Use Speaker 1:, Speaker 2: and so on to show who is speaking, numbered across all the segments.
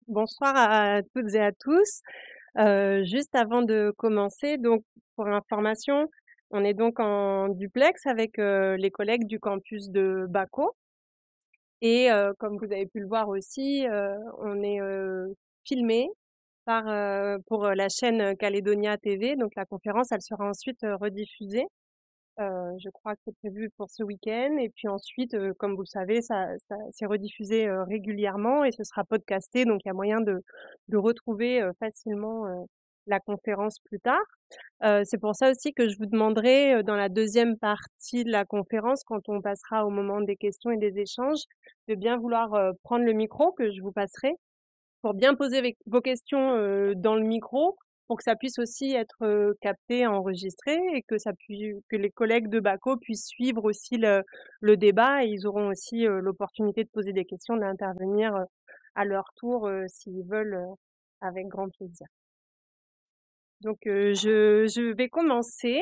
Speaker 1: Bonsoir à toutes et à tous. Juste avant de commencer, donc pour information, on est donc en duplex avec les collègues du campus de Baco. Et comme vous avez pu le voir aussi, on est filmé pour la chaîne Calédonia TV. Donc la conférence, elle sera ensuite rediffusée. Je crois que c'est prévu pour ce week-end. Et puis ensuite, comme vous le savez, ça c'est rediffusé régulièrement et ce sera podcasté. Donc il y a moyen de retrouver facilement la conférence plus tard. C'est pour ça aussi que je vous demanderai dans la deuxième partie de la conférence, quand on passera au moment des questions et des échanges, de bien vouloir prendre le micro que je vous passerai pour bien poser vos questions dans le micro, pour que ça puisse aussi être capté, enregistré et que les collègues de Baco puissent suivre aussi le débat et ils auront aussi l'opportunité de poser des questions, d'intervenir à leur tour s'ils veulent, avec grand plaisir. Donc je vais commencer.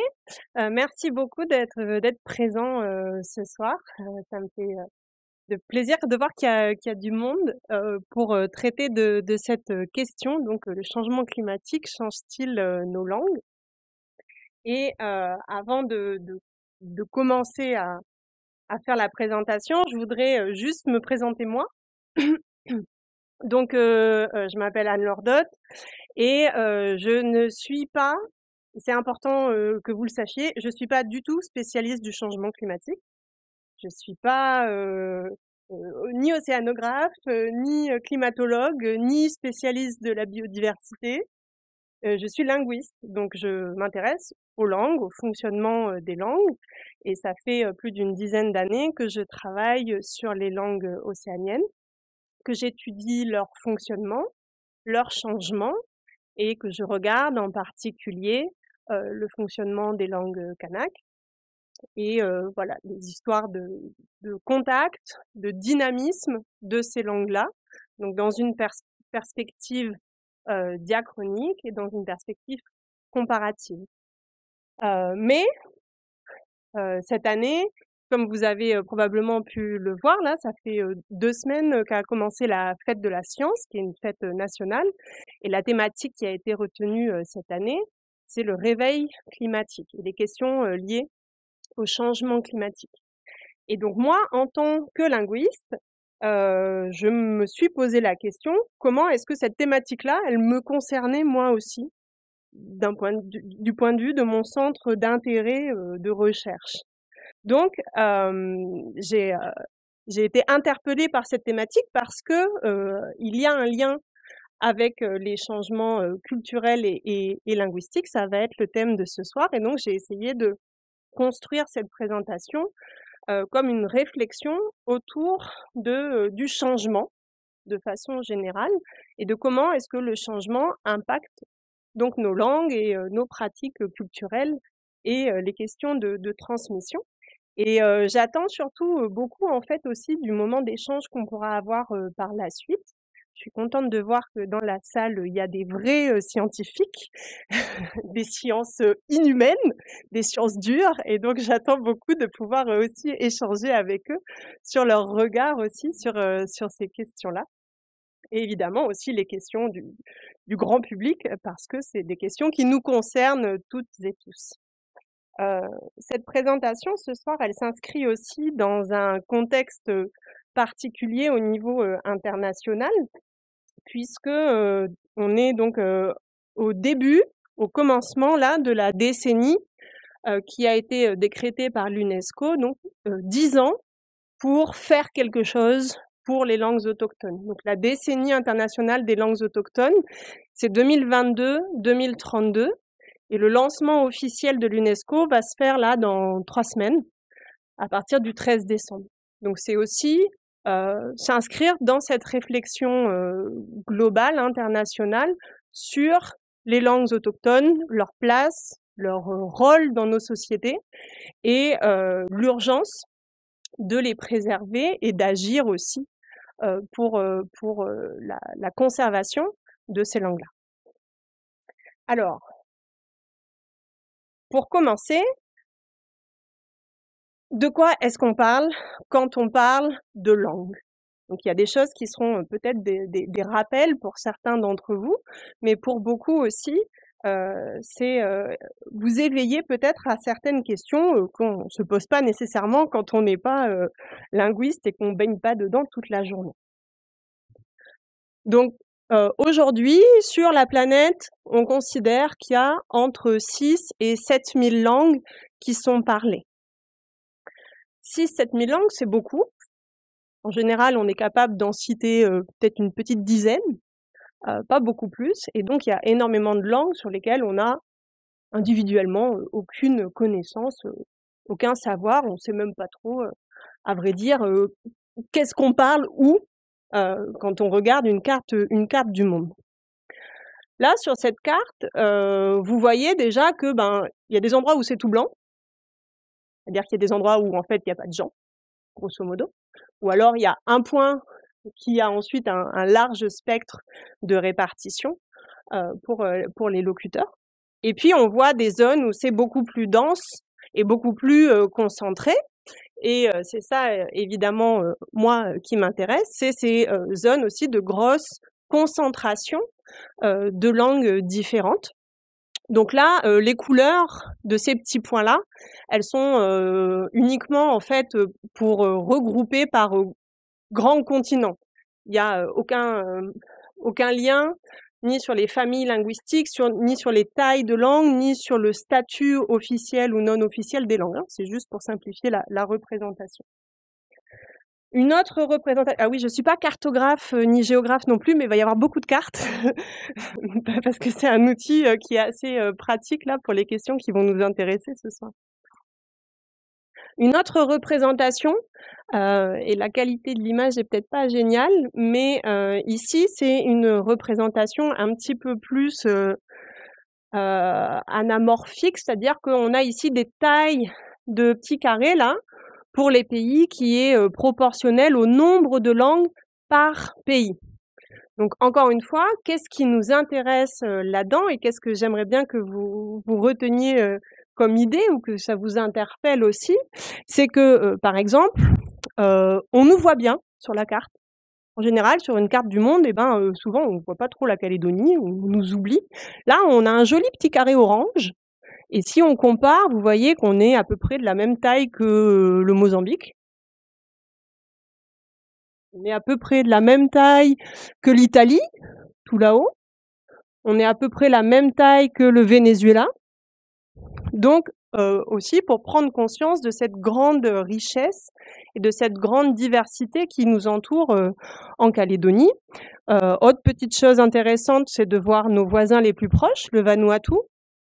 Speaker 1: Merci beaucoup d'être présent ce soir. Ça me fait de plaisir de voir qu'il y a du monde pour traiter de cette question. Donc, le changement climatique change-t-il nos langues? Et avant de commencer à faire la présentation, je voudrais juste me présenter moi. Donc, je m'appelle Anne-Laure Dott et je ne suis pas, c'est important que vous le sachiez, je suis pas du tout spécialiste du changement climatique. Je suis pas ni océanographe, ni climatologue, ni spécialiste de la biodiversité. Je suis linguiste, donc je m'intéresse aux langues, au fonctionnement des langues, et ça fait plus d'une dizaine d'années que je travaille sur les langues océaniennes, que j'étudie leur fonctionnement, leur changement, et que je regarde en particulier le fonctionnement des langues kanak et voilà, des histoires de contact, de dynamisme de ces langues-là, donc dans une perspective diachronique et dans une perspective comparative. Mais cette année, comme vous avez probablement pu le voir, là, ça fait 2 semaines qu'a commencé la fête de la science, qui est une fête nationale, et la thématique qui a été retenue cette année, c'est le réveil climatique et les questions liées au changement climatique. Et donc moi, en tant que linguiste, je me suis posé la question, comment est-ce que cette thématique-là, elle me concernait moi aussi, du point de vue de mon centre d'intérêt de recherche. Donc, j'ai été interpellée par cette thématique parce que il y a un lien avec les changements culturels et linguistiques. Ça va être le thème de ce soir. Et donc, j'ai essayé de construire cette présentation comme une réflexion autour du changement de façon générale et de comment est-ce que le changement impacte donc nos langues et nos pratiques culturelles et les questions de transmission. Et j'attends surtout beaucoup en fait aussi du moment d'échange qu'on pourra avoir par la suite. Je suis contente de voir que dans la salle, il y a des vrais scientifiques, des sciences inhumaines, des sciences dures, et donc j'attends beaucoup de pouvoir aussi échanger avec eux sur leur regard aussi sur ces questions-là. Et évidemment aussi les questions du grand public, parce que c'est des questions qui nous concernent toutes et tous. Cette présentation ce soir, elle s'inscrit aussi dans un contexte particulier au niveau international, puisque on est donc au début, au commencement là de la décennie qui a été décrétée par l'UNESCO, donc 10 ans pour faire quelque chose pour les langues autochtones. Donc la décennie internationale des langues autochtones, c'est 2022-2032. Et le lancement officiel de l'UNESCO va se faire là dans 3 semaines, à partir du 13 décembre. Donc c'est aussi s'inscrire dans cette réflexion globale, internationale, sur les langues autochtones, leur place, leur rôle dans nos sociétés et l'urgence de les préserver et d'agir aussi pour la conservation de ces langues-là. Alors, pour commencer, de quoi est-ce qu'on parle quand on parle de langue? Donc il y a des choses qui seront peut-être des rappels pour certains d'entre vous, mais pour beaucoup aussi, c'est vous éveiller peut-être à certaines questions qu'on se pose pas nécessairement quand on n'est pas linguiste et qu'on baigne pas dedans toute la journée. Donc aujourd'hui, sur la planète, on considère qu'il y a entre 6 et 7 000 langues qui sont parlées. 6-7 000 langues, c'est beaucoup. En général, on est capable d'en citer peut-être une petite dizaine, pas beaucoup plus. Et donc, il y a énormément de langues sur lesquelles on a individuellement aucune connaissance, aucun savoir. On sait même pas trop, à vrai dire, qu'est-ce qu'on parle où quand on regarde une carte du monde. Là, sur cette carte, vous voyez déjà que il y a des endroits où c'est tout blanc, c'est-à-dire qu'il y a des endroits où en fait il n'y a pas de gens, grosso modo. Ou alors il y a un point qui a ensuite un large spectre de répartition pour les locuteurs. Et puis on voit des zones où c'est beaucoup plus dense et beaucoup plus concentré. Et c'est ça, évidemment, moi, qui m'intéresse, c'est ces zones aussi de grosse concentration de langues différentes. Donc là, les couleurs de ces petits points-là, elles sont uniquement en fait pour regrouper par grands continents. Il n'y a aucun lien ni sur les familles linguistiques, ni sur les tailles de langues, ni sur le statut officiel ou non officiel des langues. C'est juste pour simplifier la représentation. Une autre représentation... Ah oui, je suis pas cartographe ni géographe non plus, mais il va y avoir beaucoup de cartes parce que c'est un outil qui est assez pratique là pour les questions qui vont nous intéresser ce soir. Une autre représentation, et la qualité de l'image est peut-être pas géniale, mais ici c'est une représentation un petit peu plus anamorphique, c'est-à-dire qu'on a ici des tailles de petits carrés là, pour les pays qui est proportionnel au nombre de langues par pays. Donc encore une fois, qu'est-ce qui nous intéresse là-dedans et qu'est-ce que j'aimerais bien que vous reteniez comme idée ou que ça vous interpelle aussi, c'est que par exemple, on nous voit bien sur la carte. En général, sur une carte du monde, souvent on ne voit pas trop la Calédonie, on nous oublie. Là, on a un joli petit carré orange. Et si on compare, vous voyez qu'on est à peu près de la même taille que le Mozambique. On est à peu près de la même taille que l'Italie, tout là-haut. On est à peu près la même taille que le Venezuela. Donc, aussi pour prendre conscience de cette grande richesse et de cette grande diversité qui nous entoure en Calédonie. Autre petite chose intéressante, c'est de voir nos voisins les plus proches, le Vanuatu.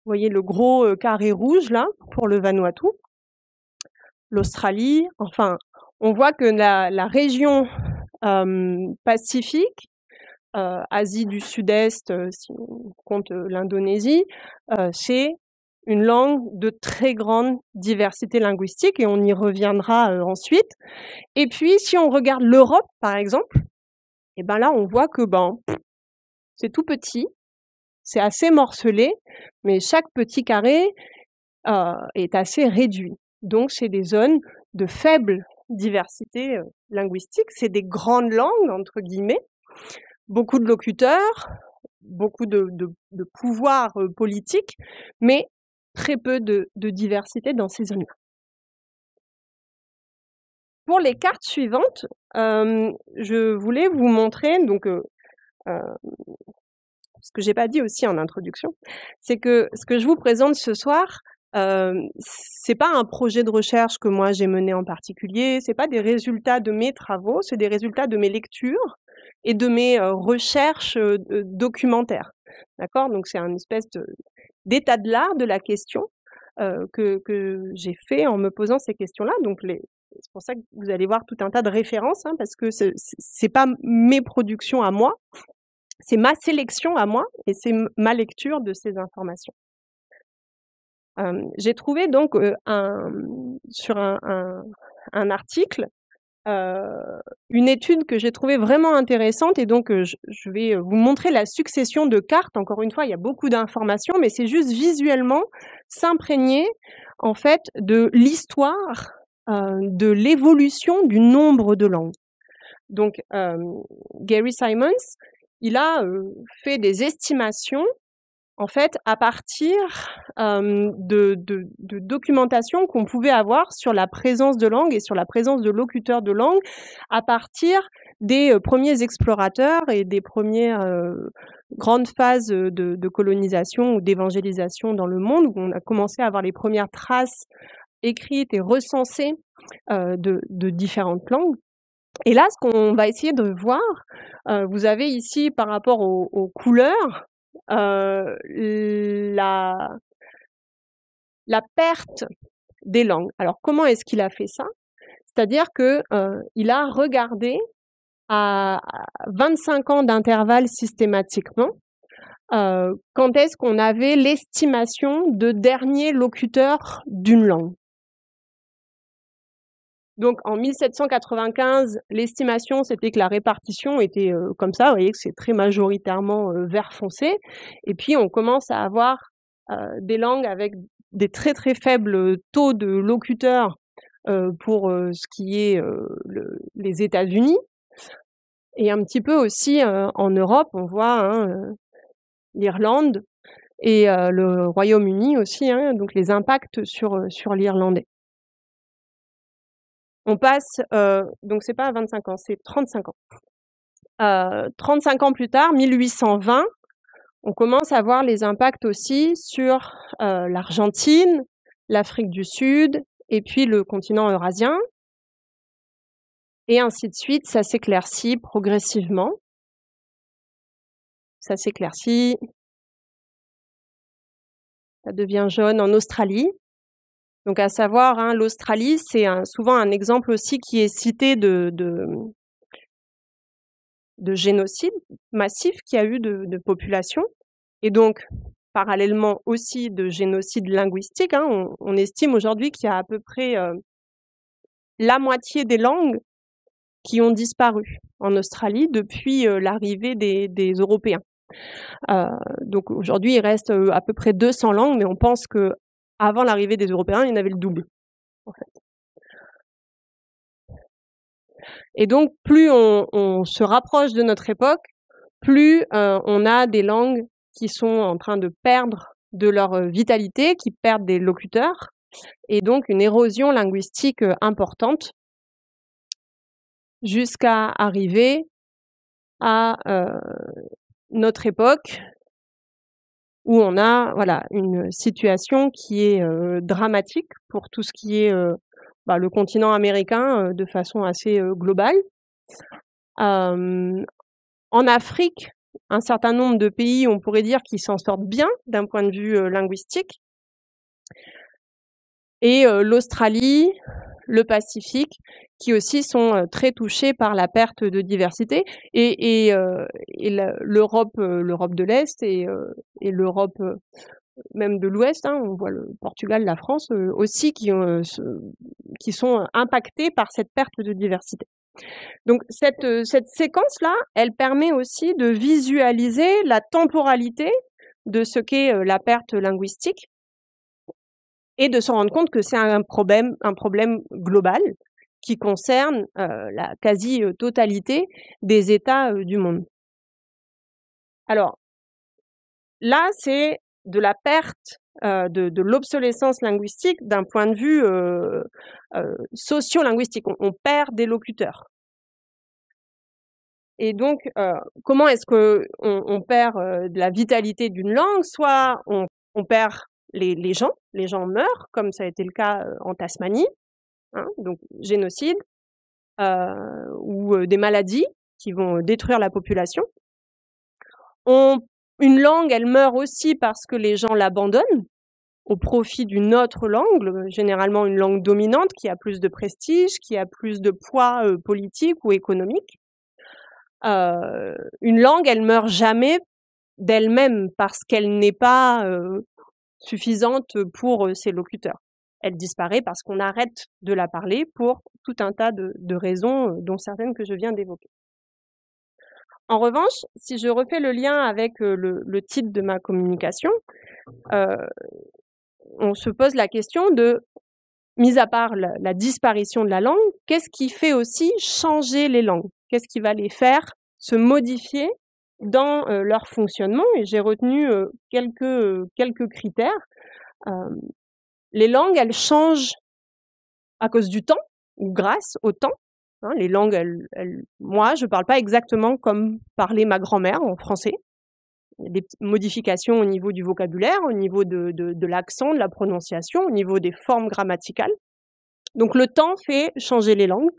Speaker 1: Vous voyez le gros carré rouge là pour le Vanuatu, l'Australie. Enfin, on voit que la région Pacifique, Asie du Sud-Est, si on compte l'Indonésie, c'est une langue de très grande diversité linguistique et on y reviendra ensuite. Et puis, si on regarde l'Europe, par exemple, et là, on voit que c'est tout petit. C'est assez morcelé, mais chaque petit carré est assez réduit. Donc, c'est des zones de faible diversité linguistique. C'est des grandes langues, entre guillemets. Beaucoup de locuteurs, beaucoup de pouvoir politique, mais très peu de diversité dans ces zones-là. Pour les cartes suivantes, je voulais vous montrer donc ce que j'ai pas dit aussi en introduction, c'est que ce que je vous présente ce soir, c'est pas un projet de recherche que moi j'ai mené en particulier, c'est pas des résultats de mes travaux, c'est des résultats de mes lectures et de mes recherches documentaires. D'accord ? Donc c'est une espèce d'état de l'art de la question que j'ai fait en me posant ces questions-là. Donc c'est pour ça que vous allez voir tout un tas de références, parce que c'est pas mes productions à moi, c'est ma sélection à moi et c'est ma lecture de ces informations. J'ai trouvé donc sur un article une étude que j'ai trouvée vraiment intéressante et donc je vais vous montrer la succession de cartes. Encore une fois, il y a beaucoup d'informations, mais c'est juste visuellement s'imprégner en fait de l'histoire de l'évolution du nombre de langues. Donc, Gary Simons, il a fait des estimations, en fait, à partir de documentation qu'on pouvait avoir sur la présence de langue et sur la présence de locuteurs de langue à partir des premiers explorateurs et des premières grandes phases de colonisation ou d'évangélisation dans le monde, où on a commencé à avoir les premières traces écrites et recensées de différentes langues. Et là, ce qu'on va essayer de voir, vous avez ici par rapport aux couleurs, la perte des langues. Alors, comment est-ce qu'il a fait ça? C'est-à-dire que il a regardé à 25 ans d'intervalle systématiquement quand est-ce qu'on avait l'estimation de dernier locuteur d'une langue. Donc, en 1795, l'estimation, c'était que la répartition était comme ça. Vous voyez que c'est très majoritairement vert foncé. Et puis, on commence à avoir des langues avec des très, très faibles taux de locuteurs pour ce qui est les États-Unis. Et un petit peu aussi en Europe, on voit l'Irlande et le Royaume-Uni aussi, donc les impacts sur l'irlandais. On passe, donc c'est pas à 25 ans, c'est 35 ans. 35 ans plus tard, 1820, on commence à voir les impacts aussi sur l'Argentine, l'Afrique du Sud et puis le continent eurasien. Et ainsi de suite, ça s'éclaircit progressivement. Ça s'éclaircit. Ça devient jaune en Australie. Donc à savoir, l'Australie, c'est souvent un exemple aussi qui est cité de génocide massif qu'il y a eu de population. Et donc, parallèlement aussi de génocide linguistique, on estime aujourd'hui qu'il y a à peu près la moitié des langues qui ont disparu en Australie depuis l'arrivée des Européens. Donc aujourd'hui, il reste à peu près 200 langues, mais on pense que avant l'arrivée des Européens, il y en avait le double, en fait. Et donc, plus on se rapproche de notre époque, plus on a des langues qui sont en train de perdre de leur vitalité, qui perdent des locuteurs, et donc une érosion linguistique importante, jusqu'à arriver à notre époque, où on a une situation qui est dramatique pour tout ce qui est le continent américain de façon assez globale. En Afrique, un certain nombre de pays, on pourrait dire, qui s'en sortent bien d'un point de vue linguistique. Et l'Australie, le Pacifique, qui aussi sont très touchés par la perte de diversité, et l'Europe de l'Est et l'Europe même de l'Ouest, on voit le Portugal, la France aussi qui sont impactés par cette perte de diversité. Donc cette séquence-là, elle permet aussi de visualiser la temporalité de ce qu'est la perte linguistique et de se rendre compte que c'est un problème global qui concerne la quasi-totalité des États du monde. Alors, là, c'est de la perte de l'obsolescence linguistique d'un point de vue socio-linguistique. On perd des locuteurs. Et donc, comment est-ce qu'on perd de la vitalité d'une langue? Soit on perd les gens meurent, comme ça a été le cas en Tasmanie, donc génocide, ou des maladies qui vont détruire la population. Une langue, elle meurt aussi parce que les gens l'abandonnent au profit d'une autre langue, généralement une langue dominante qui a plus de prestige, qui a plus de poids politique ou économique. Une langue, elle meurt jamais d'elle-même parce qu'elle n'est pas suffisante pour ses locuteurs. Elle disparaît parce qu'on arrête de la parler pour tout un tas de raisons, dont certaines que je viens d'évoquer. En revanche, si je refais le lien avec le titre de ma communication, on se pose la question de, mis à part la disparition de la langue, qu'est-ce qui fait aussi changer les langues? qu'est-ce qui va les faire se modifier dans leur fonctionnement, et j'ai retenu quelques critères. Les langues, elles changent à cause du temps ou grâce au temps. Hein, les langues, moi, je parle pas exactement comme parlait ma grand-mère en français. Il y a des modifications au niveau du vocabulaire, au niveau de l'accent, de la prononciation, au niveau des formes grammaticales. Donc le temps fait changer les langues.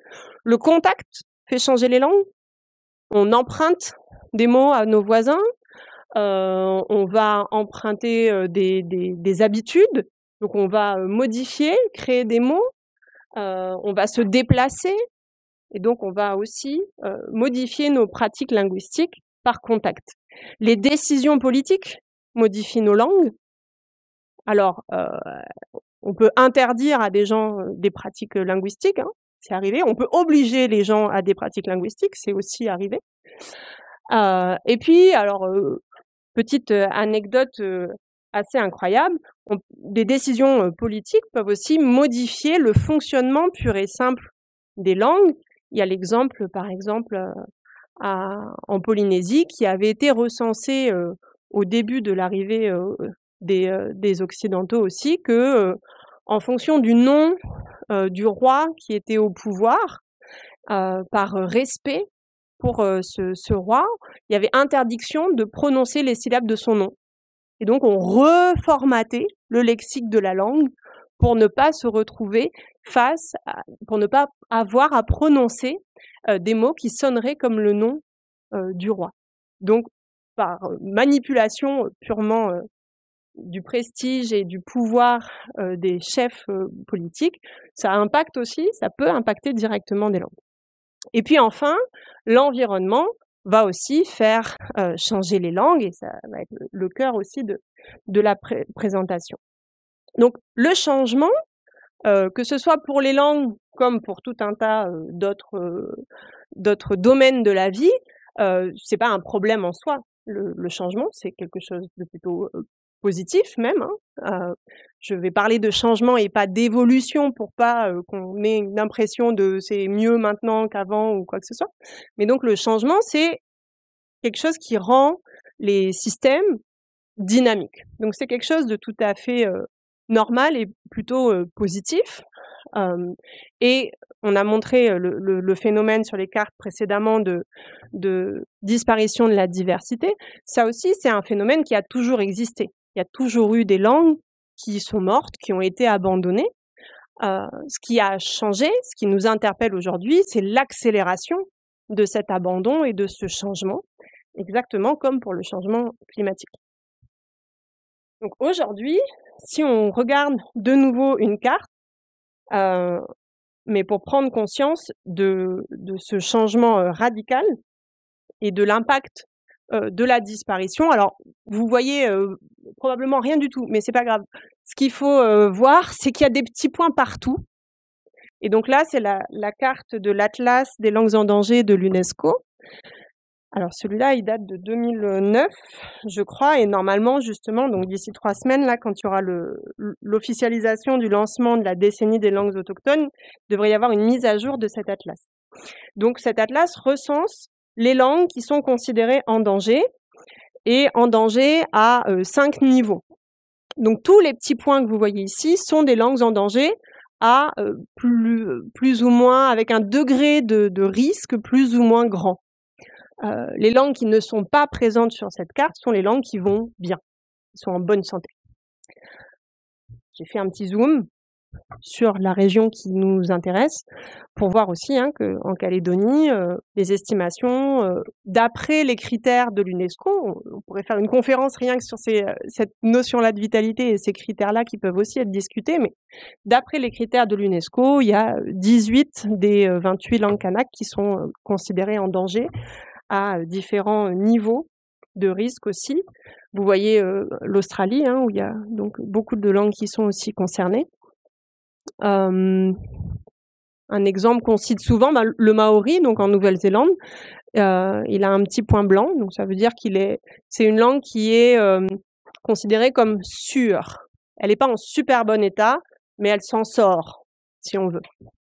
Speaker 1: Le contact fait changer les langues. On emprunte des mots à nos voisins. On va emprunter des habitudes. Donc on va modifier, créer des mots. On va se déplacer. Et donc on va aussi modifier nos pratiques linguistiques par contact. Les décisions politiques modifient nos langues. Alors, on peut interdire à des gens des pratiques linguistiques, hein, c'est arrivé. On peut obliger les gens à des pratiques linguistiques, c'est aussi arrivé. Et puis, alors, petite anecdote assez incroyable, des décisions politiques peuvent aussi modifier le fonctionnement pur et simple des langues. Il y a l'exemple, par exemple, en Polynésie, qui avait été recensé au début de l'arrivée des Occidentaux aussi, que en fonction du nom du roi qui était au pouvoir, par respect pour ce roi, il y avait interdiction de prononcer les syllabes de son nom. Et donc on reformatait le lexique de la langue pour ne pas se retrouver pour ne pas avoir à prononcer des mots qui sonneraient comme le nom du roi. Donc par manipulation purement du prestige et du pouvoir des chefs politiques, ça peut impacter directement des langues. Et puis enfin, l'environnement va aussi faire changer les langues, et ça va être le cœur aussi de la présentation. Donc le changement, que ce soit pour les langues comme pour tout un tas d'autres domaines de la vie, c'est pas un problème en soi. Le changement, c'est quelque chose de plutôt positif même. Hein. Je vais parler de changement et pas d'évolution pour pas qu'on ait une impression de c'est mieux maintenant qu'avant ou quoi que ce soit. Mais donc le changement, c'est quelque chose qui rend les systèmes dynamiques. Donc c'est quelque chose de tout à fait normal et plutôt positif. Et on a montré le phénomène sur les cartes précédemment de disparition de la diversité. Ça aussi, c'est un phénomène qui a toujours existé. Il y a toujours eu des langues qui sont mortes, qui ont été abandonnées. Ce qui a changé, ce qui nous interpelle aujourd'hui, c'est l'accélération de cet abandon et de ce changement, exactement comme pour le changement climatique. Donc aujourd'hui, si on regarde de nouveau une carte, mais pour prendre conscience de ce changement radical et de l'impact de la disparition. Alors, vous voyez probablement rien du tout, mais c'est pas grave. Ce qu'il faut voir, c'est qu'il y a des petits points partout. Et donc là, c'est la carte de l'Atlas des langues en danger de l'UNESCO. Alors celui-là, il date de 2009, je crois, et normalement, justement, donc d'ici 3 semaines, là, quand il y aura l'officialisation du lancement de la décennie des langues autochtones, il devrait y avoir une mise à jour de cet atlas. Donc cet atlas recense les langues qui sont considérées en danger, et en danger à 5 niveaux. Donc tous les petits points que vous voyez ici sont des langues en danger à plus ou moins, avec un degré de risque plus ou moins grand. Les langues qui ne sont pas présentes sur cette carte sont les langues qui vont bien, qui sont en bonne santé. J'ai fait un petit zoom sur la région qui nous intéresse pour voir aussi qu'en Calédonie, les estimations, d'après les critères de l'UNESCO, on pourrait faire une conférence rien que sur cette notion-là de vitalité et ces critères-là qui peuvent aussi être discutés, mais d'après les critères de l'UNESCO, il y a 18 des 28 langues kanaks qui sont considérées en danger à différents niveaux de risque aussi. Vous voyez l'Australie, où il y a donc beaucoup de langues qui sont aussi concernées. Un exemple qu'on cite souvent, le maori, donc en Nouvelle-Zélande, il a un petit point blanc, donc ça veut dire c'est une langue qui est considérée comme sûre. Elle n'est pas en super bon état, mais elle s'en sort, si on veut.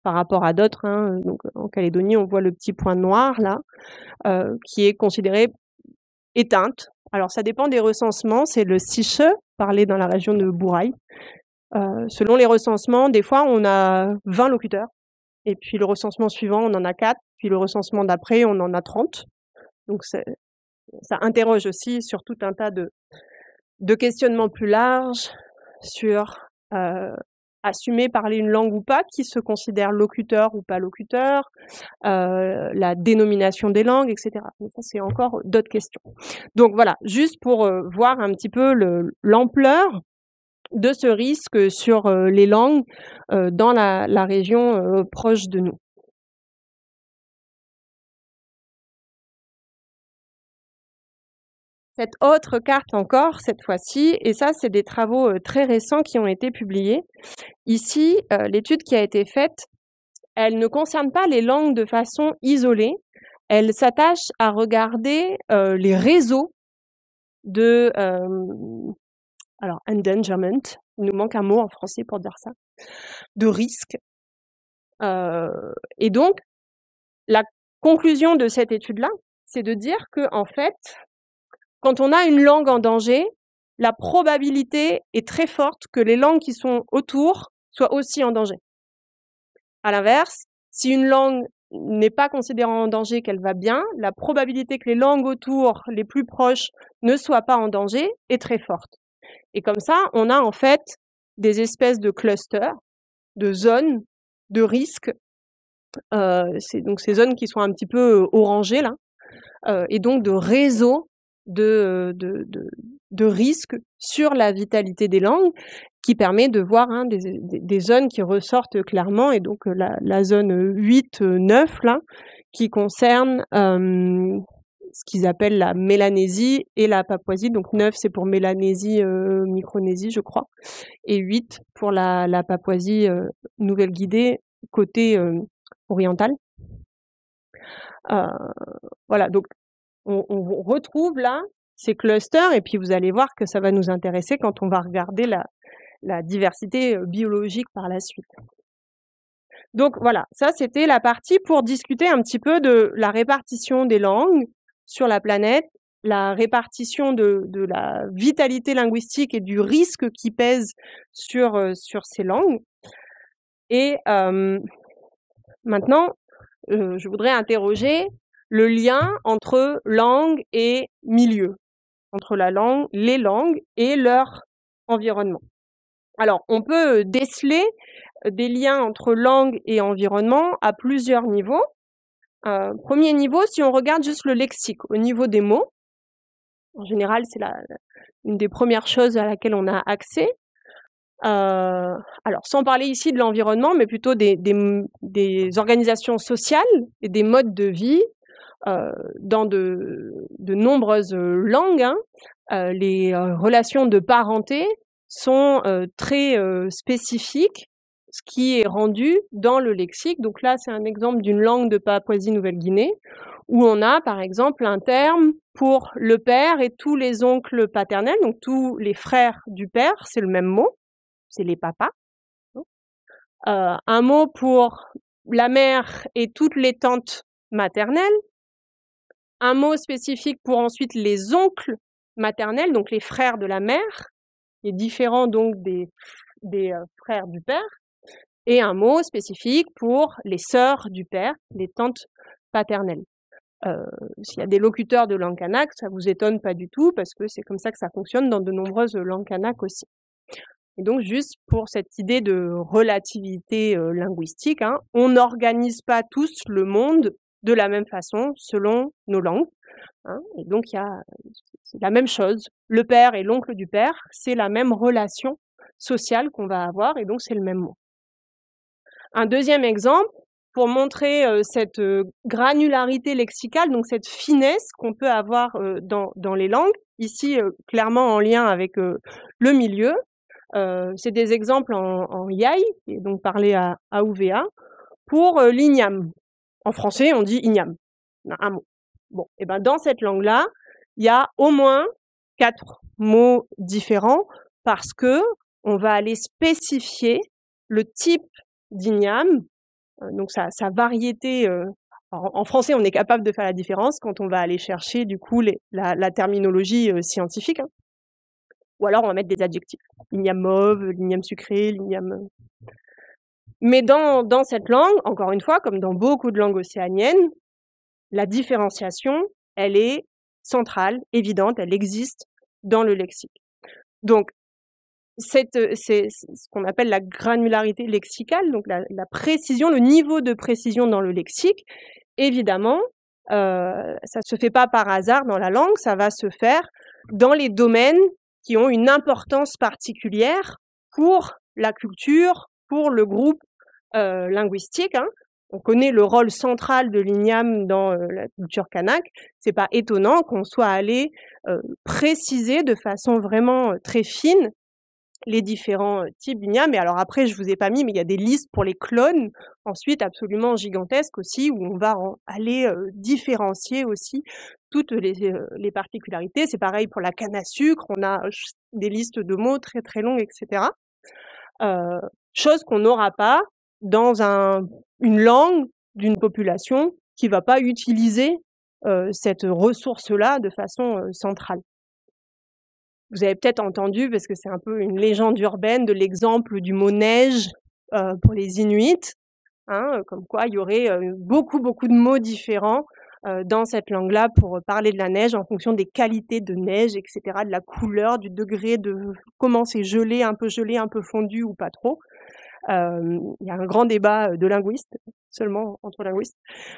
Speaker 1: par rapport à d'autres, hein. Donc en Calédonie, on voit le petit point noir là, qui est considérée éteinte. Alors ça dépend des recensements, c'est le Siche, parlé dans la région de Bourail. Selon les recensements, des fois on a 20 locuteurs, et puis le recensement suivant, on en a 4, puis le recensement d'après, on en a 30. Donc ça interroge aussi sur tout un tas de questionnements plus larges sur assumer parler une langue ou pas, qui se considère locuteur ou pas locuteur, la dénomination des langues, etc. Mais ça, c'est encore d'autres questions. Donc voilà, juste pour voir un petit peu l'ampleur de ce risque sur les langues dans la région proche de nous. Cette autre carte encore, cette fois-ci, et ça, c'est des travaux très récents qui ont été publiés. Ici, l'étude qui a été faite, elle ne concerne pas les langues de façon isolée, elle s'attache à regarder les réseaux de alors endangerment, il nous manque un mot en français pour dire ça, de risque. Et donc, la conclusion de cette étude-là, c'est de dire que en fait, quand on a une langue en danger, la probabilité est très forte que les langues qui sont autour soient aussi en danger. À l'inverse, si une langue n'est pas considérée en danger, qu'elle va bien, la probabilité que les langues autour, les plus proches, ne soient pas en danger est très forte. Et comme ça, on a en fait des espèces de clusters, de zones de risque. C'est donc ces zones qui sont un petit peu orangées là, et donc de réseaux de risques sur la vitalité des langues, qui permet de voir des zones qui ressortent clairement, et donc la zone 8, 9 là, qui concerne ce qu'ils appellent la Mélanésie et la Papouasie. Donc 9 c'est pour Mélanésie, Micronésie je crois, et 8 pour la Papouasie Nouvelle-Guinée côté oriental. Voilà, donc on retrouve là ces clusters, et puis vous allez voir que ça va nous intéresser quand on va regarder la diversité biologique par la suite. Donc voilà, ça c'était la partie pour discuter un petit peu de la répartition des langues sur la planète, la répartition de la vitalité linguistique et du risque qui pèse sur ces langues. Et maintenant, je voudrais interroger le lien entre langue et milieu, entre les langues et leur environnement. Alors, on peut déceler des liens entre langue et environnement à plusieurs niveaux. Premier niveau, si on regarde juste le lexique, au niveau des mots, en général, c'est une des premières choses à laquelle on a accès. Alors, sans parler ici de l'environnement, mais plutôt des organisations sociales et des modes de vie, dans de nombreuses langues, les relations de parenté sont très spécifiques, ce qui est rendu dans le lexique. Donc là, c'est un exemple d'une langue de Papouasie-Nouvelle-Guinée, où on a par exemple un terme pour le père et tous les oncles paternels, donc tous les frères du père, c'est le même mot, c'est les papas. Un mot pour la mère et toutes les tantes maternelles, un mot spécifique pour ensuite les oncles maternels, donc les frères de la mère, et différents donc des frères du père, et un mot spécifique pour les sœurs du père, les tantes paternelles. S'il y a des locuteurs de langue kanak, ça vous étonne pas du tout, parce que c'est comme ça que ça fonctionne dans de nombreuses langues kanak aussi. Et donc, juste pour cette idée de relativité linguistique, on n'organise pas tous le monde de la même façon selon nos langues. Et donc, c'est la même chose. Le père et l'oncle du père, c'est la même relation sociale qu'on va avoir, et donc c'est le même mot. Un deuxième exemple, pour montrer cette granularité lexicale, donc cette finesse qu'on peut avoir dans les langues, ici clairement en lien avec le milieu. C'est des exemples en yai, qui est donc parlé à UVA, pour l'igname. En français, on dit igname, un mot. Bon, et ben dans cette langue-là, il y a au moins 4 mots différents, parce que on va aller spécifier le type d'igname donc sa variété. En français, on est capable de faire la différence quand on va aller chercher du coup la terminologie scientifique, hein. Ou alors on va mettre des adjectifs. L'igname mauve, l'igname sucré, l'igname. Mais dans cette langue, encore une fois, comme dans beaucoup de langues océaniennes, la différenciation, elle est centrale, évidente, elle existe dans le lexique. Donc, c'est ce qu'on appelle la granularité lexicale, donc la précision, le niveau de précision dans le lexique. Évidemment, ça se fait pas par hasard dans la langue, ça va se faire dans les domaines qui ont une importance particulière pour la culture, pour le groupe linguistique, hein. On connaît le rôle central de l'igname dans la culture kanak. C'est pas étonnant qu'on soit allé préciser de façon vraiment très fine les différents types d'igname. Et alors après, je vous ai pas mis, mais il y a des listes pour les clones, ensuite absolument gigantesques aussi, où on va aller différencier aussi toutes les particularités. C'est pareil pour la canne à sucre, on a des listes de mots très très longues, etc. Chose qu'on n'aura pas dans une langue d'une population qui va pas utiliser cette ressource-là de façon centrale. Vous avez peut-être entendu, parce que c'est un peu une légende urbaine, de l'exemple du mot neige pour les Inuits, hein, comme quoi il y aurait beaucoup de mots différents dans cette langue-là pour parler de la neige en fonction des qualités de neige, etc., de la couleur, du degré de comment c'est gelé, un peu fondu ou pas trop. Il y a un grand débat de linguistes, seulement entre linguistes,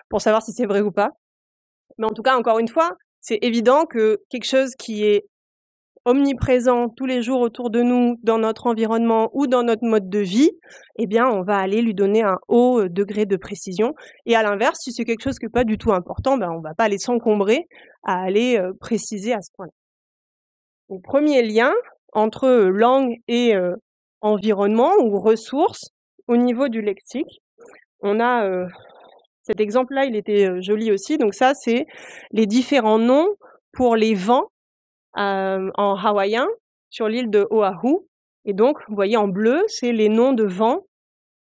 Speaker 1: pour savoir si c'est vrai ou pas. Mais en tout cas, encore une fois, c'est évident que quelque chose qui est omniprésent tous les jours autour de nous, dans notre environnement ou dans notre mode de vie, eh bien, on va aller lui donner un haut degré de précision. Et à l'inverse, si c'est quelque chose qui n'est pas du tout important, ben, on va pas aller s'encombrer à aller préciser à ce point-là. Donc, premier lien entre langue et environnement ou ressources au niveau du lexique. On a cet exemple-là, il était joli aussi. Donc ça, c'est les différents noms pour les vents en hawaïen sur l'île de Oahu. Et donc, vous voyez en bleu, c'est les noms de vents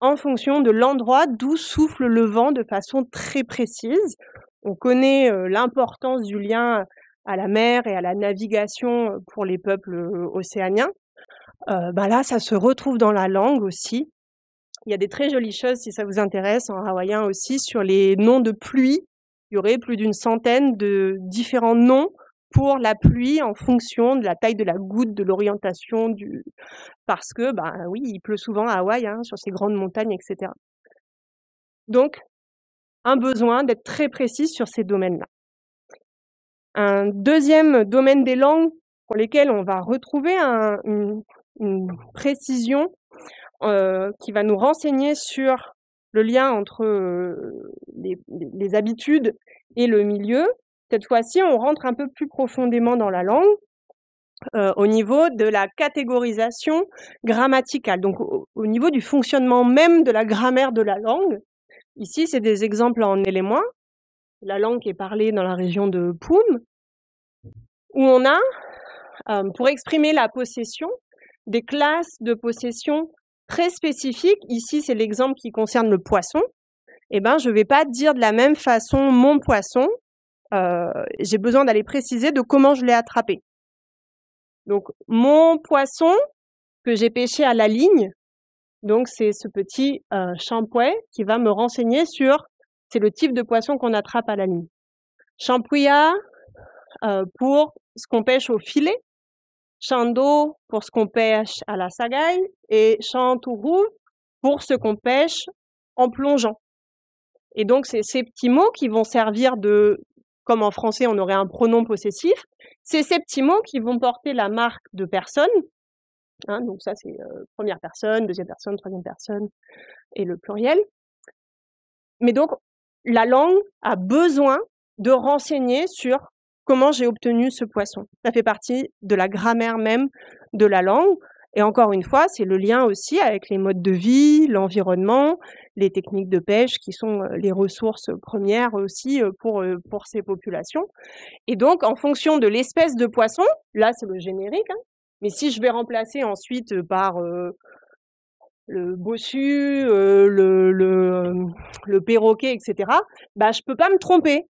Speaker 1: en fonction de l'endroit d'où souffle le vent de façon très précise. On connaît l'importance du lien à la mer et à la navigation pour les peuples océaniens. Là, ça se retrouve dans la langue aussi. Il y a des très jolies choses, si ça vous intéresse, en hawaïen aussi, sur les noms de pluie. Il y aurait plus d'une centaine de différents noms pour la pluie en fonction de la taille de la goutte, de l'orientation parce que, oui, il pleut souvent à Hawaï, hein, sur ces grandes montagnes, etc. Donc, un besoin d'être très précis sur ces domaines-là. Un deuxième domaine des langues pour lesquels on va retrouver une précision qui va nous renseigner sur le lien entre les habitudes et le milieu. Cette fois-ci, on rentre un peu plus profondément dans la langue au niveau de la catégorisation grammaticale, donc au niveau du fonctionnement même de la grammaire de la langue. Ici, c'est des exemples en éléments. La langue qui est parlée dans la région de Poum, où on a, pour exprimer la possession, des classes de possession très spécifiques. Ici, c'est l'exemple qui concerne le poisson. Eh ben, je vais pas dire de la même façon mon poisson. J'ai besoin d'aller préciser de comment je l'ai attrapé. Donc, mon poisson que j'ai pêché à la ligne, donc c'est ce petit champouet qui va me renseigner sur, c'est le type de poisson qu'on attrape à la ligne. Champouya pour ce qu'on pêche au filet, chando pour ce qu'on pêche à la sagaille et chantourou pour ce qu'on pêche en plongeant. Et donc, c'est ces petits mots qui vont servir comme en français, on aurait un pronom possessif, c'est ces petits mots qui vont porter la marque de personne. Hein, donc ça, c'est première personne, deuxième personne, troisième personne et le pluriel. Mais donc, la langue a besoin de renseigner sur comment j'ai obtenu ce poisson. Ça fait partie de la grammaire même de la langue. Et encore une fois, c'est le lien aussi avec les modes de vie, l'environnement, les techniques de pêche qui sont les ressources premières aussi pour ces populations. Et donc, en fonction de l'espèce de poisson, là c'est le générique, hein, mais si je vais remplacer ensuite par le bossu, le perroquet, etc., bah, je peux pas me tromper.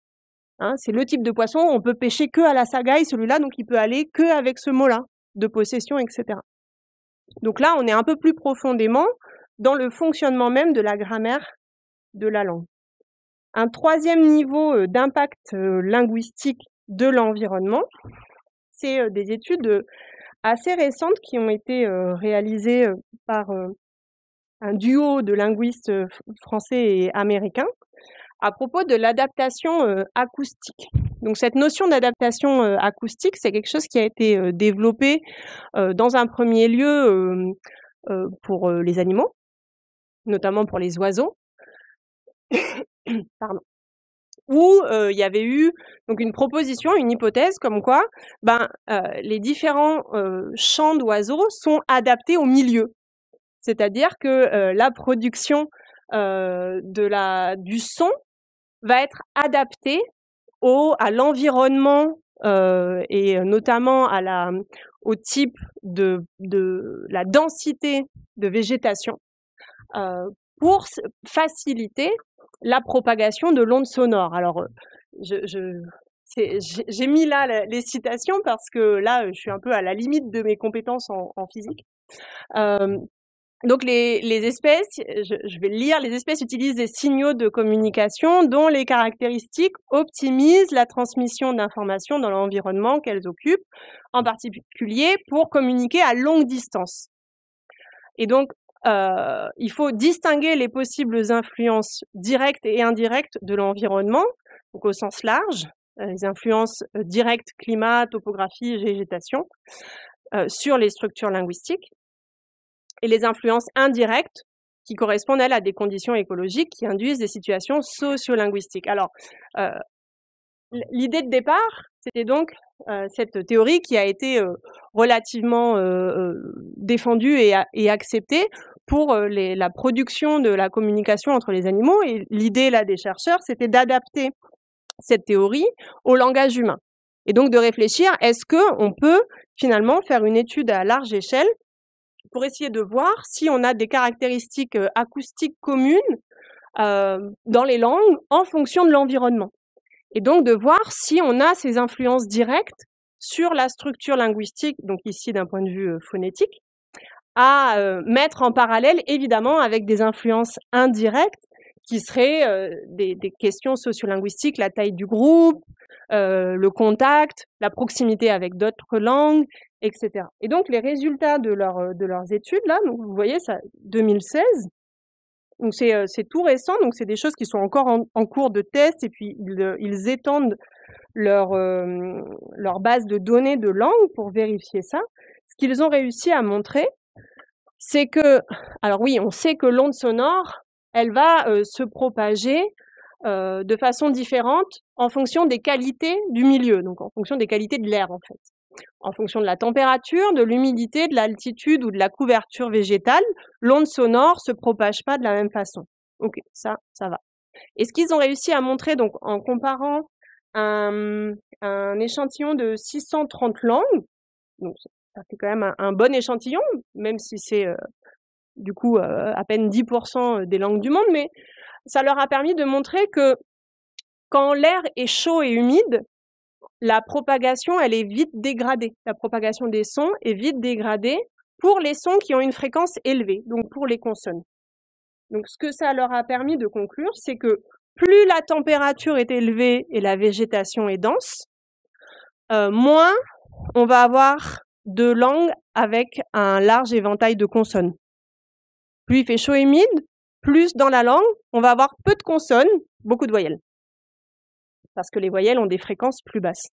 Speaker 1: Hein, c'est le type de poisson, on peut pêcher que à la sagaille, celui-là, donc il peut aller que avec ce mot-là, de possession, etc. Donc là, on est un peu plus profondément dans le fonctionnement même de la grammaire de la langue. Un troisième niveau d'impact linguistique de l'environnement, c'est des études assez récentes qui ont été réalisées par un duo de linguistes français et américains à propos de l'adaptation acoustique. Donc cette notion d'adaptation acoustique, c'est quelque chose qui a été développé dans un premier lieu pour les animaux, notamment pour les oiseaux, pardon, où il y avait eu donc une proposition, une hypothèse comme quoi les différents chants d'oiseaux sont adaptés au milieu. C'est-à-dire que la production du son va être adaptée à l'environnement et notamment au type de la densité de végétation pour faciliter la propagation de l'onde sonore. Alors, j'ai mis là les citations parce que là, je suis un peu à la limite de mes compétences en physique. Donc les espèces, je vais le lire, les espèces utilisent des signaux de communication dont les caractéristiques optimisent la transmission d'informations dans l'environnement qu'elles occupent, en particulier pour communiquer à longue distance. Et donc, il faut distinguer les possibles influences directes et indirectes de l'environnement, donc au sens large, les influences directes, climat, topographie, végétation, sur les structures linguistiques, et les influences indirectes qui correspondent, elles, à des conditions écologiques qui induisent des situations sociolinguistiques. Alors, l'idée de départ, c'était donc cette théorie qui a été relativement défendue et acceptée pour la production de la communication entre les animaux. Et l'idée là des chercheurs, c'était d'adapter cette théorie au langage humain. Et donc de réfléchir, est-ce qu'on peut finalement faire une étude à large échelle pour essayer de voir si on a des caractéristiques acoustiques communes dans les langues en fonction de l'environnement. Et donc de voir si on a ces influences directes sur la structure linguistique, donc ici d'un point de vue phonétique, à mettre en parallèle évidemment avec des influences indirectes qui seraient des questions sociolinguistiques, la taille du groupe, le contact, la proximité avec d'autres langues, etc. Et donc les résultats de leurs études là, donc vous voyez ça, 2016. Donc c'est tout récent, donc c'est des choses qui sont encore en cours de test et puis ils étendent leur base de données de langue pour vérifier ça. Ce qu'ils ont réussi à montrer, c'est que, alors oui, on sait que l'onde sonore, elle va se propager de façon différente en fonction des qualités du milieu, donc en fonction des qualités de l'air en fait. En fonction de la température, de l'humidité, de l'altitude ou de la couverture végétale, l'onde sonore se propage pas de la même façon. Ok, ça va. Et ce qu'ils ont réussi à montrer, donc en comparant un échantillon de 630 langues, donc ça fait quand même un bon échantillon, même si c'est du coup à peine 10% des langues du monde, mais ça leur a permis de montrer que quand l'air est chaud et humide, la propagation, elle est vite dégradée. La propagation des sons est vite dégradée pour les sons qui ont une fréquence élevée, donc pour les consonnes. Donc ce que ça leur a permis de conclure, c'est que plus la température est élevée et la végétation est dense, moins on va avoir de langues avec un large éventail de consonnes. Plus il fait chaud et humide, plus dans la langue, on va avoir peu de consonnes, beaucoup de voyelles. Parce que les voyelles ont des fréquences plus basses.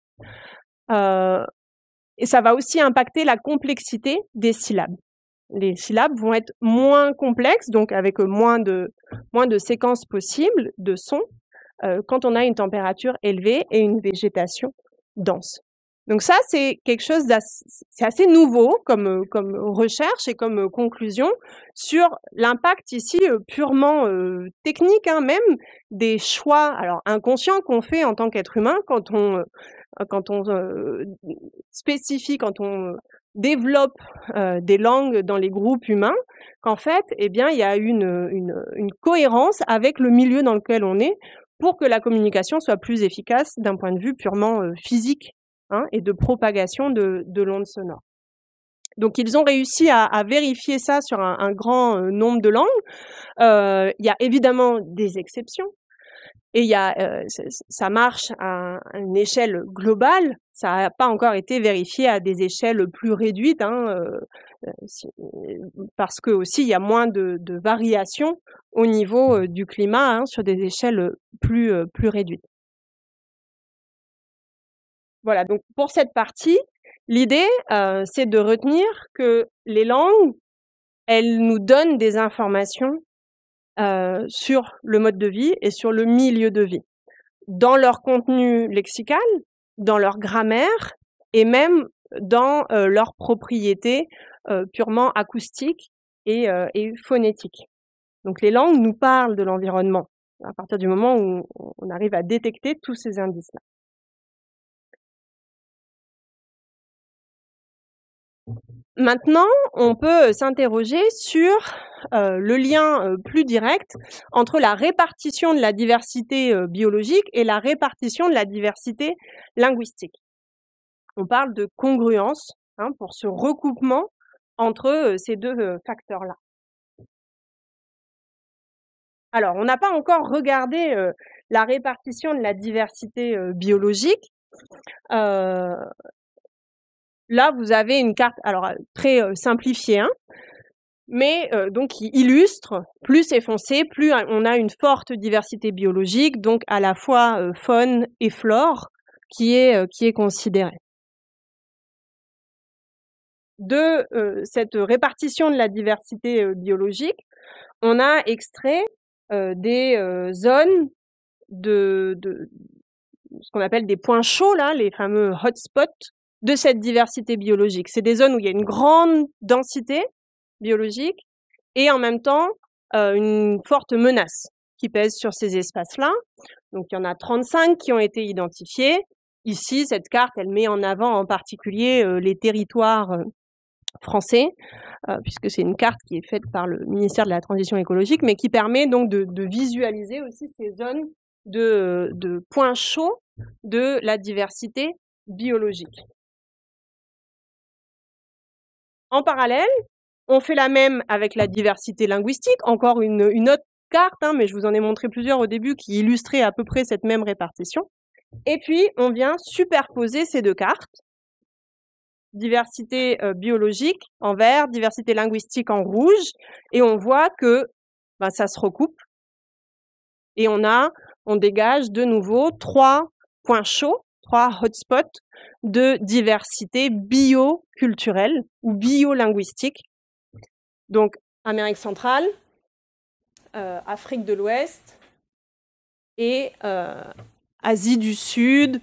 Speaker 1: Et ça va aussi impacter la complexité des syllabes. Les syllabes vont être moins complexes, donc avec moins de séquences possibles de sons, quand on a une température élevée et une végétation dense. Donc ça, c'est quelque chose c'est assez nouveau comme recherche et comme conclusion sur l'impact ici purement technique, hein, même des choix alors inconscients qu'on fait en tant qu'être humain quand on spécifie, quand on développe des langues dans les groupes humains. qu'en fait, eh bien, il y a une cohérence avec le milieu dans lequel on est pour que la communication soit plus efficace d'un point de vue purement physique, hein, et de propagation de l'onde sonore. Donc, ils ont réussi à vérifier ça sur un grand nombre de langues. Il y a évidemment des exceptions. Et il y a, ça marche à une échelle globale. Ça n'a pas encore été vérifié à des échelles plus réduites, hein, parce que aussi il y a moins de variations au niveau du climat, hein, sur des échelles plus réduites. Voilà. Donc pour cette partie, l'idée, c'est de retenir que les langues, elles nous donnent des informations sur le mode de vie et sur le milieu de vie, dans leur contenu lexical, dans leur grammaire et même dans leurs propriétés purement acoustiques et phonétiques. Donc les langues nous parlent de l'environnement à partir du moment où on arrive à détecter tous ces indices-là. Maintenant, on peut s'interroger sur le lien plus direct entre la répartition de la diversité biologique et la répartition de la diversité linguistique. On parle de congruence, hein, pour ce recoupement entre ces deux facteurs-là. Alors, on n'a pas encore regardé la répartition de la diversité biologique. Là, vous avez une carte, alors très simplifiée, hein, mais donc qui illustre, plus c'est foncé, plus on a une forte diversité biologique, donc à la fois faune et flore qui est considérée. De cette répartition de la diversité biologique, on a extrait des zones de ce qu'on appelle des points chauds, là, les fameux hotspots de cette diversité biologique. C'est des zones où il y a une grande densité biologique et en même temps une forte menace qui pèse sur ces espaces-là. Donc il y en a 35 qui ont été identifiés. Ici, cette carte, elle met en avant en particulier les territoires français, puisque c'est une carte qui est faite par le ministère de la Transition écologique, mais qui permet donc de visualiser aussi ces zones de points chauds de la diversité biologique. En parallèle, on fait la même avec la diversité linguistique, encore une autre carte, hein, mais je vous en ai montré plusieurs au début qui illustraient à peu près cette même répartition. Et puis, on vient superposer ces deux cartes, diversité biologique en vert, diversité linguistique en rouge, et on voit que ça se recoupe. Et on dégage de nouveau 3 points chauds, 3 hotspots de diversité bioculturelle ou biolinguistique. Donc, Amérique centrale, Afrique de l'Ouest et Asie du Sud,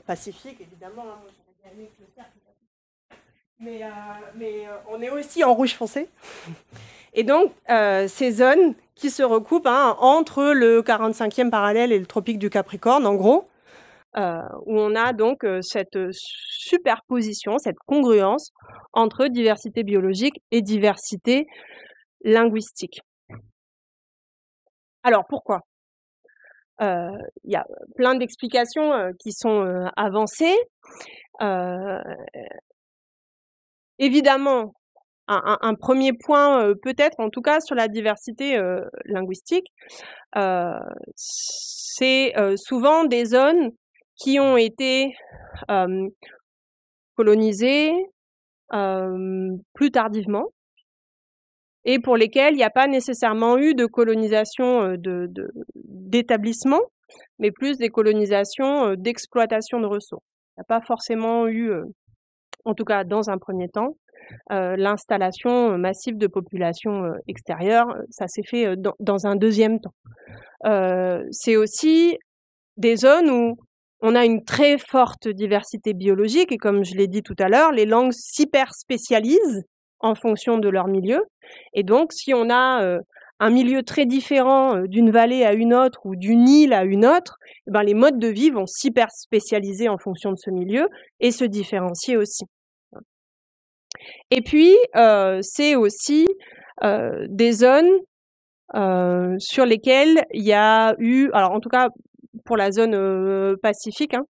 Speaker 1: Pacifique, évidemment. Hein, j'aurais bien aimé que le cercle, mais on est aussi en rouge foncé. Et donc, ces zones qui se recoupent, hein, entre le 45e parallèle et le tropique du Capricorne, en gros, où on a donc cette superposition, cette congruence entre diversité biologique et diversité linguistique. Alors, pourquoi ? Il y a plein d'explications qui sont avancées. Évidemment, un premier point, peut-être, en tout cas sur la diversité linguistique, c'est souvent des zones qui ont été colonisées plus tardivement et pour lesquelles il n'y a pas nécessairement eu de colonisation d'établissement, mais plus des colonisations d'exploitation de ressources. Il n'y a pas forcément eu, en tout cas dans un premier temps, l'installation massive de populations extérieures. Ça s'est fait dans un deuxième temps. C'est aussi des zones où on a une très forte diversité biologique et comme je l'ai dit tout à l'heure, les langues s'hyper-spécialisent en fonction de leur milieu. Et donc, si on a un milieu très différent d'une vallée à une autre ou d'une île à une autre, eh ben, les modes de vie vont s'hyper-spécialiser en fonction de ce milieu et se différencier aussi. Et puis, c'est aussi des zones sur lesquelles il y a eu, alors en tout cas pour la zone Pacifique, hein,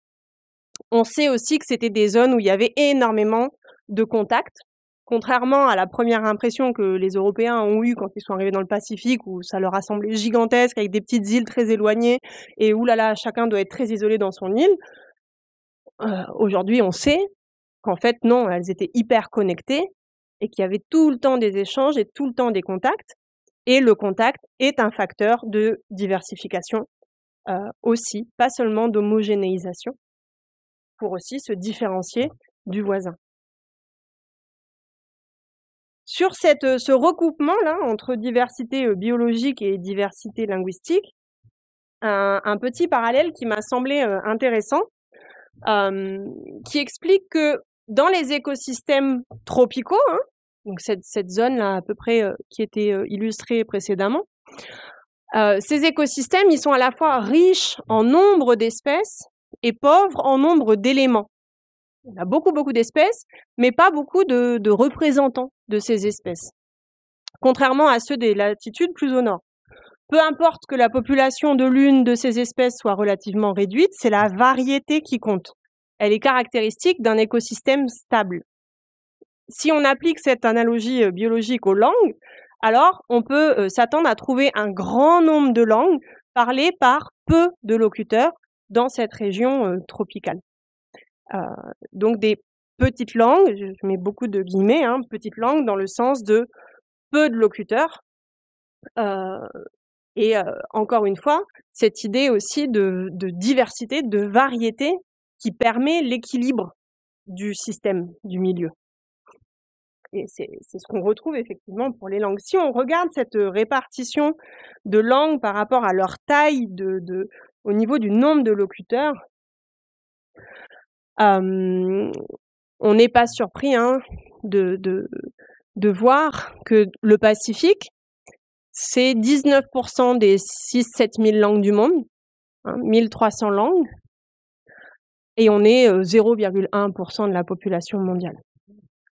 Speaker 1: on sait aussi que c'était des zones où il y avait énormément de contacts, contrairement à la première impression que les Européens ont eue quand ils sont arrivés dans le Pacifique, où ça leur a semblé gigantesque, avec des petites îles très éloignées, et où là là, chacun doit être très isolé dans son île. Aujourd'hui, on sait qu'en fait, non, elles étaient hyper connectées, et qu'il y avait tout le temps des échanges et tout le temps des contacts, et le contact est un facteur de diversification aussi, pas seulement d'homogénéisation, pour aussi se différencier du voisin. Sur ce recoupement-là entre diversité biologique et diversité linguistique, un petit parallèle qui m'a semblé intéressant, qui explique que dans les écosystèmes tropicaux, hein, donc cette zone-là à peu près qui était illustrée précédemment, ces écosystèmes, ils sont à la fois riches en nombre d'espèces et pauvres en nombre d'éléments. Il y a beaucoup d'espèces, mais pas beaucoup de représentants de ces espèces, contrairement à ceux des latitudes plus au nord. Peu importe que la population de l'une de ces espèces soit relativement réduite, c'est la variété qui compte. Elle est caractéristique d'un écosystème stable. Si on applique cette analogie biologique aux langues, alors on peut s'attendre à trouver un grand nombre de langues parlées par peu de locuteurs dans cette région tropicale. Donc des petites langues, je mets beaucoup de guillemets, hein, petites langues dans le sens de peu de locuteurs. Et encore une fois, cette idée aussi de diversité, de variété qui permet l'équilibre du système, du milieu. Et c'est ce qu'on retrouve effectivement pour les langues. Si on regarde cette répartition de langues par rapport à leur taille au niveau du nombre de locuteurs, on n'est pas surpris hein, de voir que le Pacifique, c'est 19% des 6-7 000 langues du monde, hein, 1300 langues, et on est 0,1% de la population mondiale.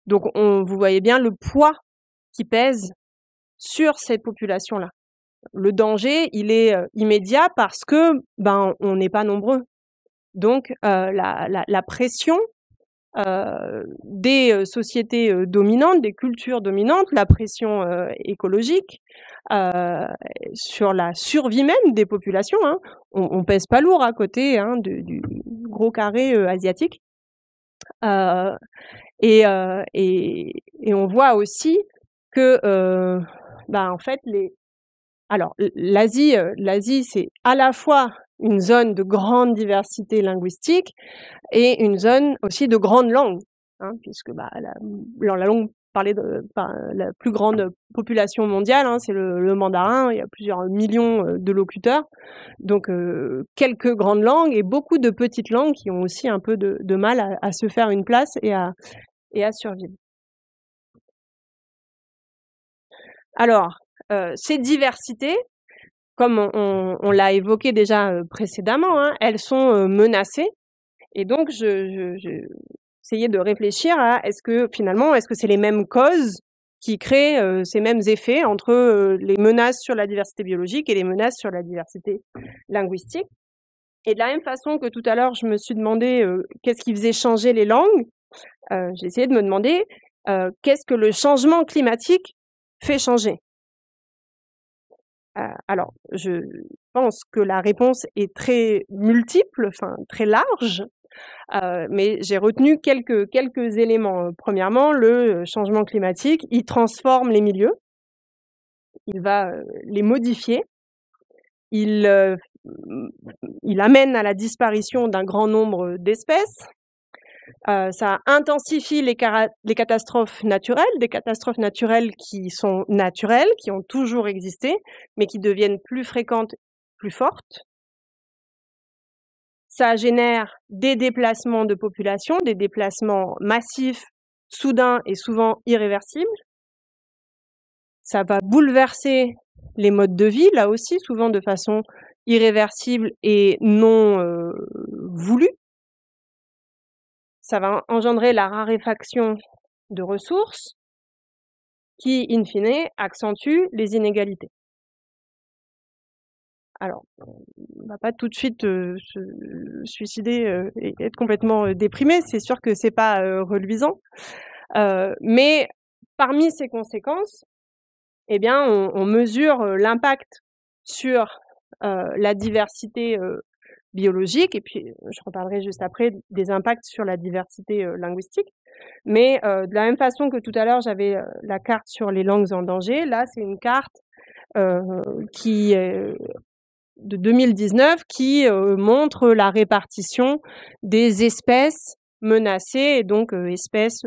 Speaker 1: Donc vous voyez bien le poids qui pèse sur cette population-là. Le danger, il est immédiat parce que on n'est pas nombreux. Donc la pression des sociétés dominantes, des cultures dominantes, la pression écologique sur la survie même des populations. Hein. On pèse pas lourd à côté hein, du gros carré asiatique. Et on voit aussi que en fait l'Asie c'est à la fois une zone de grande diversité linguistique et une zone aussi de grande langue, hein, puisque la langue parlée par la plus grande population mondiale, hein, c'est le mandarin, il y a plusieurs millions de locuteurs, donc quelques grandes langues et beaucoup de petites langues qui ont aussi un peu de mal à se faire une place et à survivre. Alors, ces diversités, comme on l'a évoqué déjà précédemment, hein, elles sont menacées. Et donc, j'ai essayé de réfléchir à est-ce que c'est les mêmes causes qui créent ces mêmes effets entre les menaces sur la diversité biologique et les menaces sur la diversité linguistique. Et de la même façon que tout à l'heure, je me suis demandé qu'est-ce qui faisait changer les langues, j'ai essayé de me demander qu'est-ce que le changement climatique fait changer. Alors, je pense que la réponse est très multiple, enfin très large, mais j'ai retenu quelques éléments. Premièrement, le changement climatique, il transforme les milieux, il va les modifier, il amène à la disparition d'un grand nombre d'espèces. Ça intensifie les catastrophes naturelles, des catastrophes naturelles qui sont naturelles, qui ont toujours existé, mais qui deviennent plus fréquentes, plus fortes. Ça génère des déplacements de population, des déplacements massifs, soudains et souvent irréversibles. Ça va bouleverser les modes de vie, là aussi, souvent de façon irréversible et non voulue. Ça va engendrer la raréfaction de ressources, qui, in fine, accentue les inégalités. Alors, on va pas tout de suite se suicider et être complètement déprimé, c'est sûr que c'est pas reluisant. Mais parmi ces conséquences, eh bien, on mesure l'impact sur la diversité biologique, et puis je reparlerai juste après des impacts sur la diversité linguistique. Mais de la même façon que tout à l'heure, j'avais la carte sur les langues en danger, là, c'est une carte qui de 2019 qui montre la répartition des espèces menacées, et donc espèces,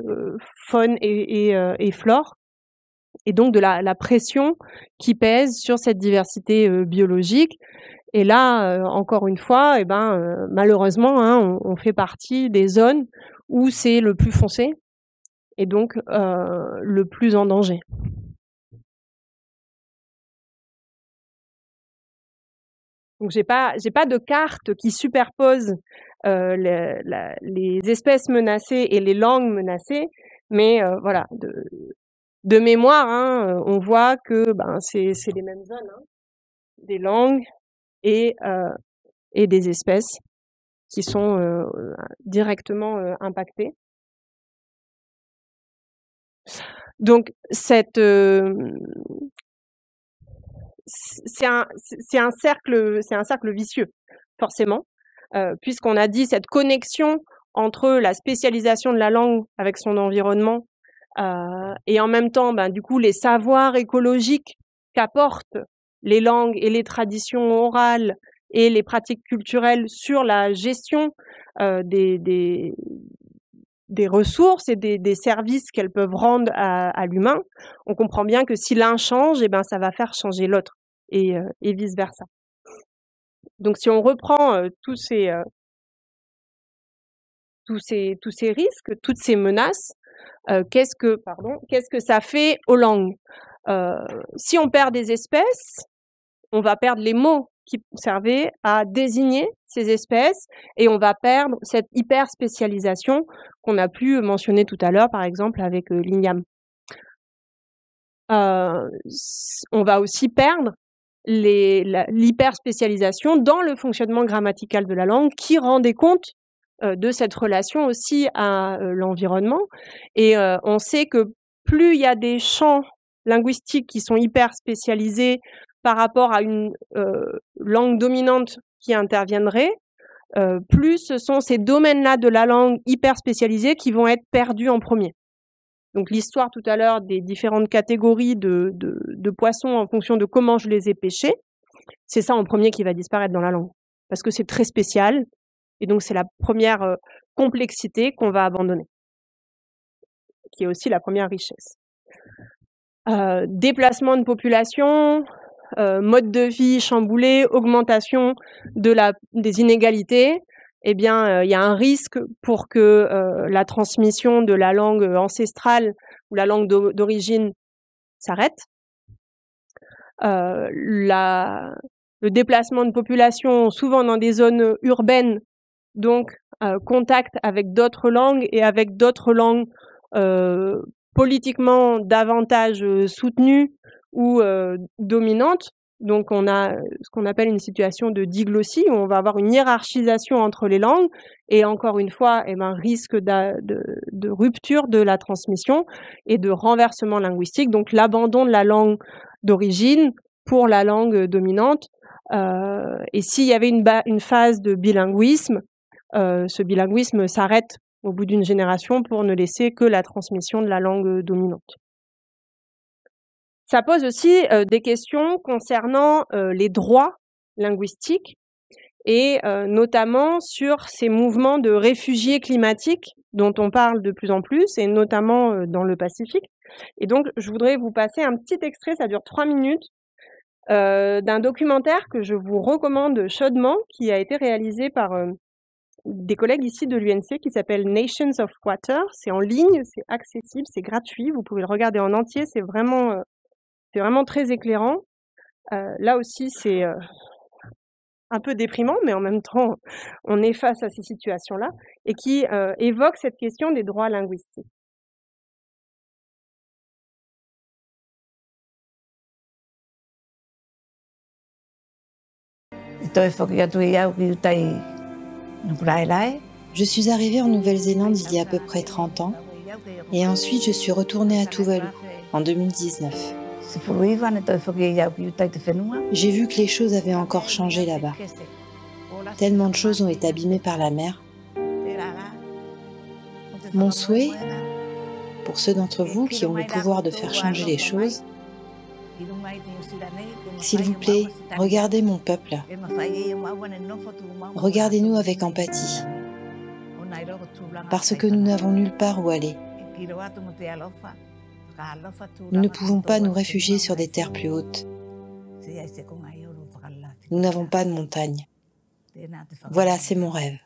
Speaker 1: faune et flore, et donc de la pression qui pèse sur cette diversité biologique. Et là, encore une fois, eh ben, malheureusement, hein, on fait partie des zones où c'est le plus foncé et donc le plus en danger. Donc j'ai pas de carte qui superpose les espèces menacées et les langues menacées, mais voilà, de mémoire, hein, on voit que c'est les mêmes zones, hein, des langues et des espèces qui sont directement impactées. Donc c'est un cercle vicieux, forcément, puisqu'on a dit cette connexion entre la spécialisation de la langue avec son environnement et en même temps, du coup, les savoirs écologiques qu'apportent les langues et les traditions orales et les pratiques culturelles sur la gestion des ressources et des services qu'elles peuvent rendre à l'humain. On comprend bien que si l'un change, ça va faire changer l'autre et vice-versa. Donc si on reprend tous ces risques, toutes ces menaces, qu'est-ce que ça fait aux langues? Si on perd des espèces, on va perdre les mots qui servaient à désigner ces espèces et on va perdre cette hyper spécialisation qu'on a pu mentionner tout à l'heure, par exemple avec l'igname. On va aussi perdre l'hyper spécialisation dans le fonctionnement grammatical de la langue qui rendait compte de cette relation aussi à l'environnement. Et on sait que plus il y a des champs linguistiques qui sont hyper spécialisés par rapport à une langue dominante qui interviendrait, plus ce sont ces domaines-là de la langue hyper spécialisés qui vont être perdus en premier. Donc l'histoire tout à l'heure des différentes catégories de poissons en fonction de comment je les ai pêchés, c'est ça en premier qui va disparaître dans la langue. Parce que c'est très spécial, et donc c'est la première complexité qu'on va abandonner, qui est aussi la première richesse. Déplacement de population, mode de vie chamboulé, augmentation des inégalités, eh bien, il y a un risque pour que la transmission de la langue ancestrale ou la langue d'origine s'arrête. Le déplacement de population, souvent dans des zones urbaines, donc contact avec d'autres langues et avec d'autres langues politiquement davantage soutenues ou dominantes. Donc on a ce qu'on appelle une situation de diglossie, où on va avoir une hiérarchisation entre les langues et encore une fois, risque de rupture de la transmission et de renversement linguistique, donc l'abandon de la langue d'origine pour la langue dominante. Et s'il y avait une phase de bilinguisme, ce bilinguisme s'arrête au bout d'une génération pour ne laisser que la transmission de la langue dominante. Ça pose aussi des questions concernant les droits linguistiques et notamment sur ces mouvements de réfugiés climatiques dont on parle de plus en plus, et notamment dans le Pacifique. Et donc, je voudrais vous passer un petit extrait, ça dure 3 minutes, d'un documentaire que je vous recommande chaudement, qui a été réalisé par des collègues ici de l'UNC, qui s'appelle Nations of Water. C'est en ligne, c'est accessible, c'est gratuit, vous pouvez le regarder en entier, c'est vraiment très éclairant. Là aussi, c'est un peu déprimant, mais en même temps, on est face à ces situations-là, et qui évoque cette question des droits linguistiques.
Speaker 2: Je suis arrivée en Nouvelle-Zélande il y a à peu près 30 ans et ensuite je suis retournée à Tuvalu en 2019. J'ai vu que les choses avaient encore changé là-bas. Tellement de choses ont été abîmées par la mer. Mon souhait, pour ceux d'entre vous qui ont le pouvoir de faire changer les choses, s'il vous plaît, regardez mon peuple. Regardez-nous avec empathie, parce que nous n'avons nulle part où aller. Nous ne pouvons pas nous réfugier sur des terres plus hautes. Nous n'avons pas de montagne. Voilà, c'est mon rêve.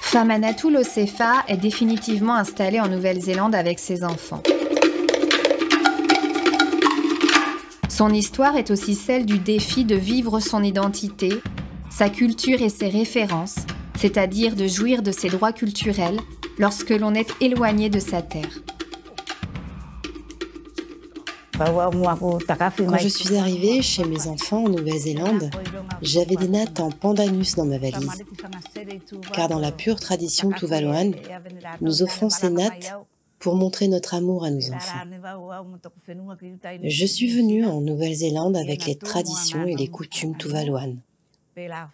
Speaker 3: Famanatou Losefa est définitivement installée en Nouvelle-Zélande avec ses enfants. Son histoire est aussi celle du défi de vivre son identité, sa culture et ses références, c'est-à-dire de jouir de ses droits culturels lorsque l'on est éloigné de sa terre.
Speaker 2: Quand je suis arrivée chez mes enfants en Nouvelle-Zélande, j'avais des nattes en pandanus dans ma valise. Car dans la pure tradition tuvaluane, nous offrons ces nattes pour montrer notre amour à nos enfants. Je suis venue en Nouvelle-Zélande avec les traditions et les coutumes tuvaluanes,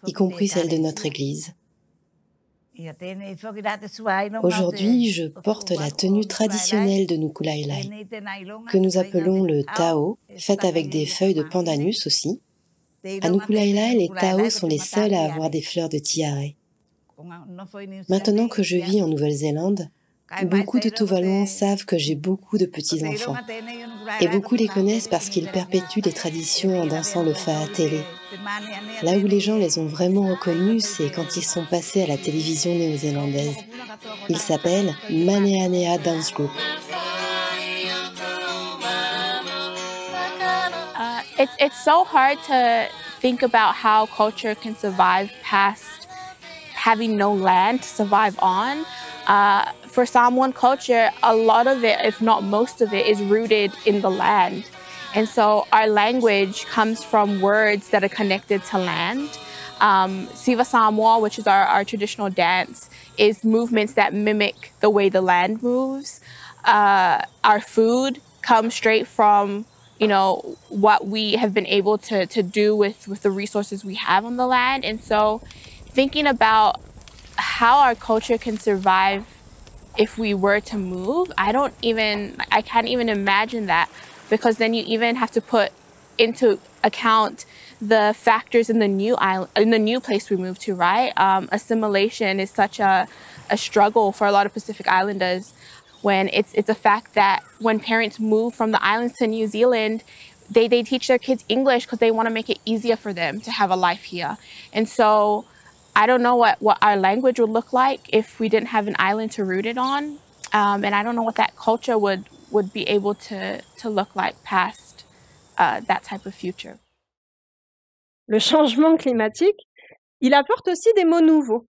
Speaker 2: y compris celles de notre église. Aujourd'hui, je porte la tenue traditionnelle de Nuku'ulai, que nous appelons le Tao, faite avec des feuilles de pandanus aussi. À Nuku'ulai, les Tao sont les seuls à avoir des fleurs de tiare. Maintenant que je vis en Nouvelle-Zélande, beaucoup de Tuvaluans savent que j'ai beaucoup de petits-enfants. Et beaucoup les connaissent parce qu'ils perpétuent les traditions en dansant le fa'atele. Là où les gens les ont vraiment reconnus, c'est quand ils sont passés à la télévision néo-zélandaise. Ils s'appellent Maneanea Dance Group.
Speaker 4: It's so hard to think about how culture can survive past having no land to survive on. For Samoan culture, a lot of it, if not most of it, is rooted in the land. And so our language comes from words that are connected to land. Siva Samoa, which is our traditional dance, is movements that mimic the way the land moves. Our food comes straight from, you know, what we have been able to do with the resources we have on the land. And so thinking about how our culture can survive if we were to move, I can't even imagine that, because then you even have to put into account the factors in the new place we move to, right? Assimilation is such a struggle for a lot of Pacific Islanders, when it's a fact that when parents move from the islands to New Zealand, they teach their kids English because they want to make it easier for them to have a life here. And so I don't know what our language would look like if we didn't have an island to root it on. And I don't know what that culture would be able to look like past that type of future.
Speaker 1: Le changement climatique, il apporte aussi des mots nouveaux,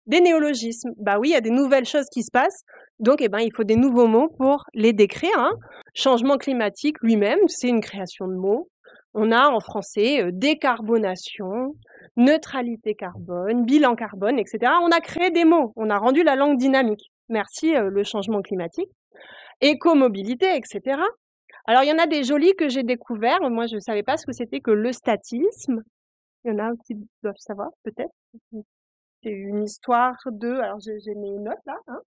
Speaker 1: des néologismes. Bah oui, il y a des nouvelles choses qui se passent, donc il faut des nouveaux mots pour les décrire, hein. Changement climatique lui-même, c'est une création de mots. On a en français décarbonation, neutralité carbone, bilan carbone, etc. On a créé des mots, on a rendu la langue dynamique. Merci le changement climatique. Écomobilité, etc. Alors, il y en a des jolis que j'ai découverts. Moi, je ne savais pas ce que c'était que le statisme. Il y en a qui doivent savoir, peut-être. C'est une histoire de... Alors, j'ai mis une note là. Hein,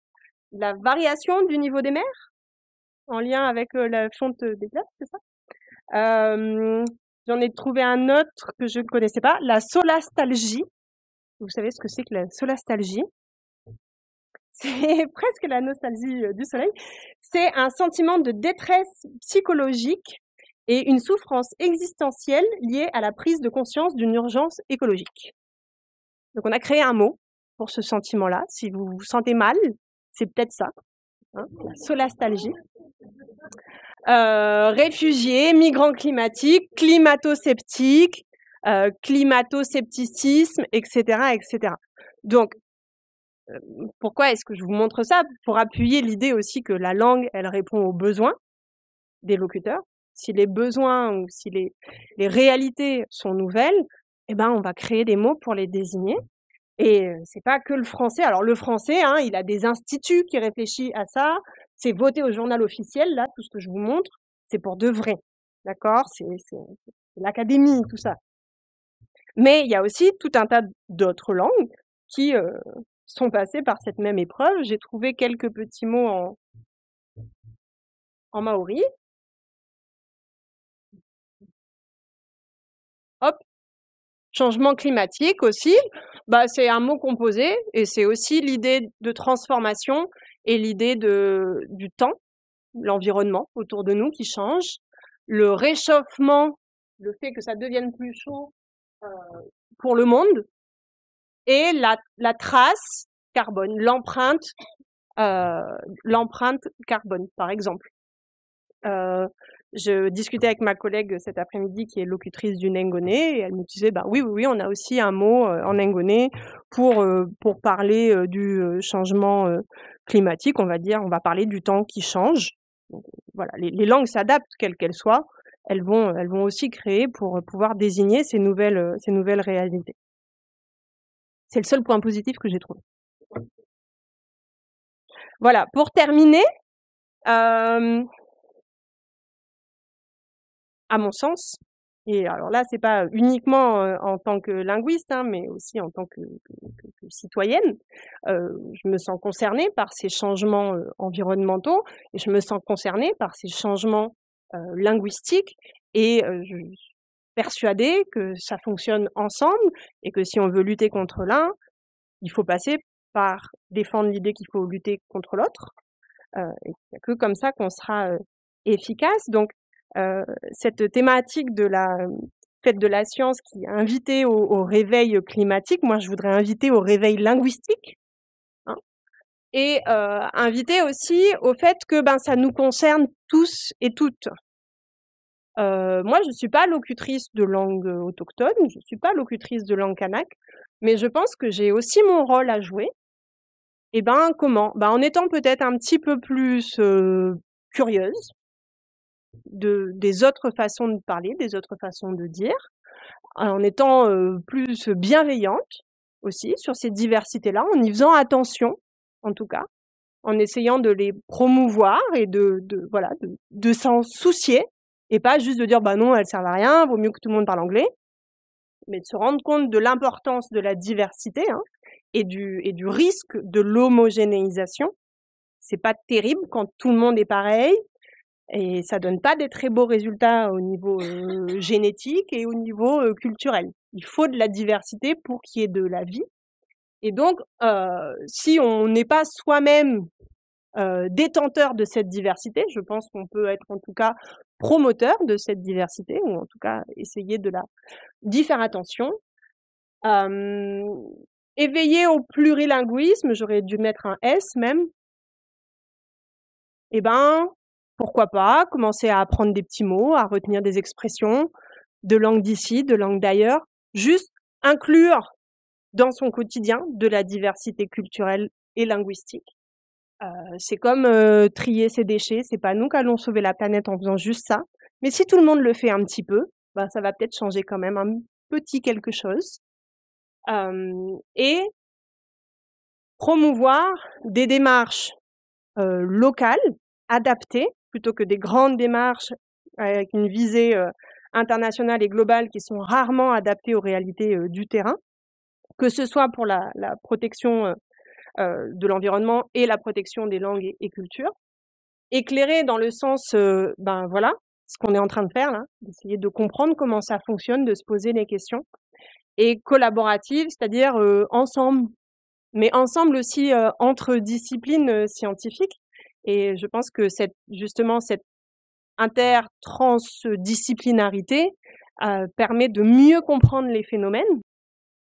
Speaker 1: la variation du niveau des mers en lien avec la fonte des glaces, c'est ça? J'en ai trouvé un autre que je ne connaissais pas. La solastalgie. Vous savez ce que c'est que la solastalgie? C'est presque la nostalgie du soleil. C'est un sentiment de détresse psychologique et une souffrance existentielle liée à la prise de conscience d'une urgence écologique. Donc on a créé un mot pour ce sentiment-là. Si vous vous sentez mal, c'est peut-être ça, hein, la solastalgie. Réfugiés, migrants climatiques, climato-sceptiques, climato-scepticisme, etc., etc. Donc, pourquoi est-ce que je vous montre ça? Pour appuyer l'idée aussi que la langue, elle répond aux besoins des locuteurs. Si les besoins ou si les réalités sont nouvelles, eh ben, on va créer des mots pour les désigner. Et c'est pas que le français. Alors le français, hein, il a des instituts qui réfléchissent à ça. C'est voté au journal officiel, là, tout ce que je vous montre, c'est pour de vrai. D'accord? C'est l'académie, tout ça. Mais il y a aussi tout un tas d'autres langues qui sont passées par cette même épreuve. J'ai trouvé quelques petits mots en maori. Hop. Changement climatique aussi, bah, c'est un mot composé et c'est aussi l'idée de transformation et l'idée du temps, l'environnement autour de nous qui change. Le réchauffement, le fait que ça devienne plus chaud pour le monde et la trace carbone, l'empreinte carbone, par exemple. Je discutais avec ma collègue cet après-midi qui est locutrice du Nengone et elle me disait bah oui, on a aussi un mot en Nengone pour parler du changement climatique, on va parler du temps qui change. Donc, voilà, les langues s'adaptent quelles qu'elles soient, elles vont aussi créer pour pouvoir désigner ces nouvelles réalités. C'est le seul point positif que j'ai trouvé. Voilà, pour terminer, à mon sens, et alors là, c'est pas uniquement en tant que linguiste, hein, mais aussi en tant que citoyenne, je me sens concernée par ces changements environnementaux et je me sens concernée par ces changements linguistiques et je suis persuadée que ça fonctionne ensemble et que si on veut lutter contre l'un, il faut passer par défendre l'idée qu'il faut lutter contre l'autre. Et il n'y a que comme ça qu'on sera efficace. Donc, cette thématique de la fête de la science qui est invitée au réveil climatique, moi je voudrais inviter au réveil linguistique, hein, et inviter aussi au fait que ça nous concerne tous et toutes. Moi je suis pas locutrice de langue autochtone, je suis pas locutrice de langue kanak, mais je pense que j'ai aussi mon rôle à jouer. Et comment? En étant peut-être un petit peu plus curieuse des autres façons de parler, des autres façons de dire, en étant plus bienveillante aussi sur ces diversités-là, en y faisant attention, en tout cas, en essayant de les promouvoir et de s'en soucier, et pas juste de dire non, elles servent à rien, vaut mieux que tout le monde parle anglais, mais de se rendre compte de l'importance de la diversité, hein, et du risque de l'homogénéisation. C'est pas terrible quand tout le monde est pareil, et ça donne pas des très beaux résultats au niveau génétique et au niveau culturel. Il faut de la diversité pour qu'il y ait de la vie. Et donc, si on n'est pas soi-même détenteur de cette diversité, je pense qu'on peut être en tout cas promoteur de cette diversité, ou en tout cas essayer d'y faire attention. Éveiller au plurilinguisme, j'aurais dû mettre un S même. Pourquoi pas commencer à apprendre des petits mots, à retenir des expressions de langue d'ici, de langue d'ailleurs, juste inclure dans son quotidien de la diversité culturelle et linguistique. C'est comme trier ses déchets, c'est pas nous qu'allons sauver la planète en faisant juste ça, mais si tout le monde le fait un petit peu, ça va peut-être changer quand même un petit quelque chose. Et promouvoir des démarches locales, adaptées, plutôt que des grandes démarches avec une visée internationale et globale qui sont rarement adaptées aux réalités du terrain, que ce soit pour la protection de l'environnement et la protection des langues et cultures. Éclairer dans le sens, voilà, ce qu'on est en train de faire là, d'essayer de comprendre comment ça fonctionne, de se poser des questions. Et collaborative, c'est-à-dire ensemble, mais ensemble aussi entre disciplines scientifiques. Et je pense que cette intertransdisciplinarité permet de mieux comprendre les phénomènes,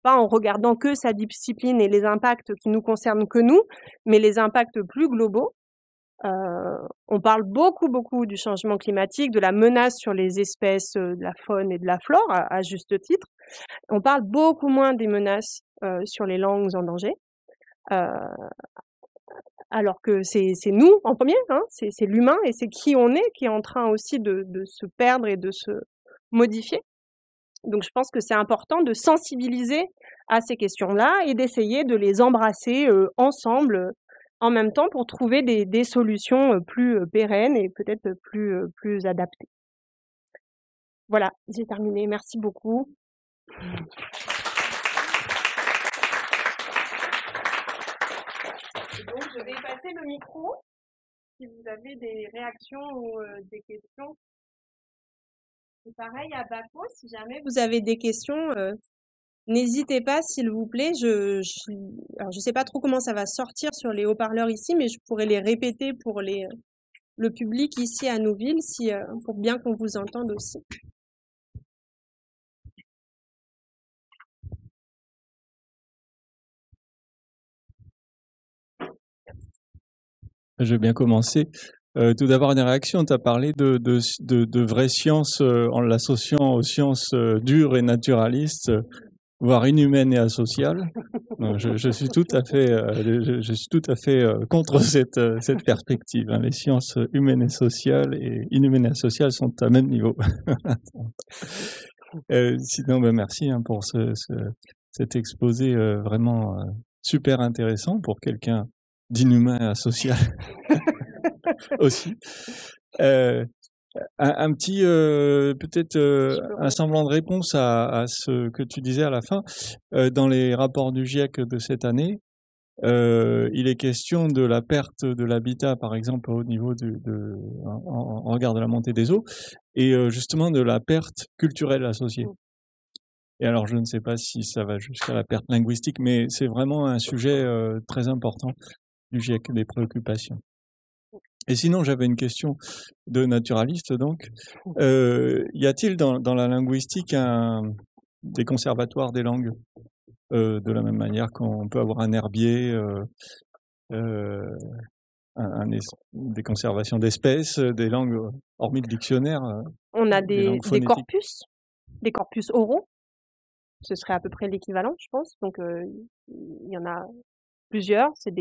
Speaker 1: pas en regardant que sa discipline et les impacts qui nous concernent que nous, mais les impacts plus globaux. On parle beaucoup du changement climatique, de la menace sur les espèces de la faune et de la flore, à juste titre. On parle beaucoup moins des menaces sur les langues en danger. Alors que c'est nous en premier, hein, c'est l'humain et c'est qui on est qui est en train aussi de se perdre et de se modifier. Donc je pense que c'est important de sensibiliser à ces questions-là et d'essayer de les embrasser ensemble en même temps pour trouver des solutions plus pérennes et peut-être plus adaptées. Voilà, j'ai terminé. Merci beaucoup. Donc je vais passer le micro si vous avez des réactions ou des questions. Et pareil à Bako, si jamais vous avez des questions, n'hésitez pas, s'il vous plaît. Alors je sais pas trop comment ça va sortir sur les haut-parleurs ici, mais je pourrais les répéter pour le public ici à Nouville, pour bien qu'on vous entende aussi.
Speaker 5: Je vais bien commencer. Tout d'abord, une réaction. Tu as parlé de vraies sciences en l'associant aux sciences dures et naturalistes, voire inhumaines et asociales. Donc, je suis tout à fait, je suis tout à fait contre cette perspective. Hein. Les sciences humaines et sociales et inhumaines et asociales sont à même niveau. Sinon, ben, merci hein, pour cet exposé vraiment super intéressant pour quelqu'un d'inhumain et asocial aussi. Un petit, peut-être un semblant de réponse à ce que tu disais à la fin. Dans les rapports du GIEC de cette année, il est question de la perte de l'habitat, par exemple, au niveau en regard de la montée des eaux, et justement de la perte culturelle associée. Et alors, je ne sais pas si ça va jusqu'à la perte linguistique, mais c'est vraiment un sujet très important du GIEC, des préoccupations. Et sinon, j'avais une question de naturaliste, donc. Y a-t-il dans la linguistique des conservatoires des langues de la même manière qu'on peut avoir un herbier, des conservations d'espèces, des langues, hormis le dictionnaire.
Speaker 1: On a des corpus oraux. Ce serait à peu près l'équivalent, je pense. Donc, il y en a plusieurs. C'est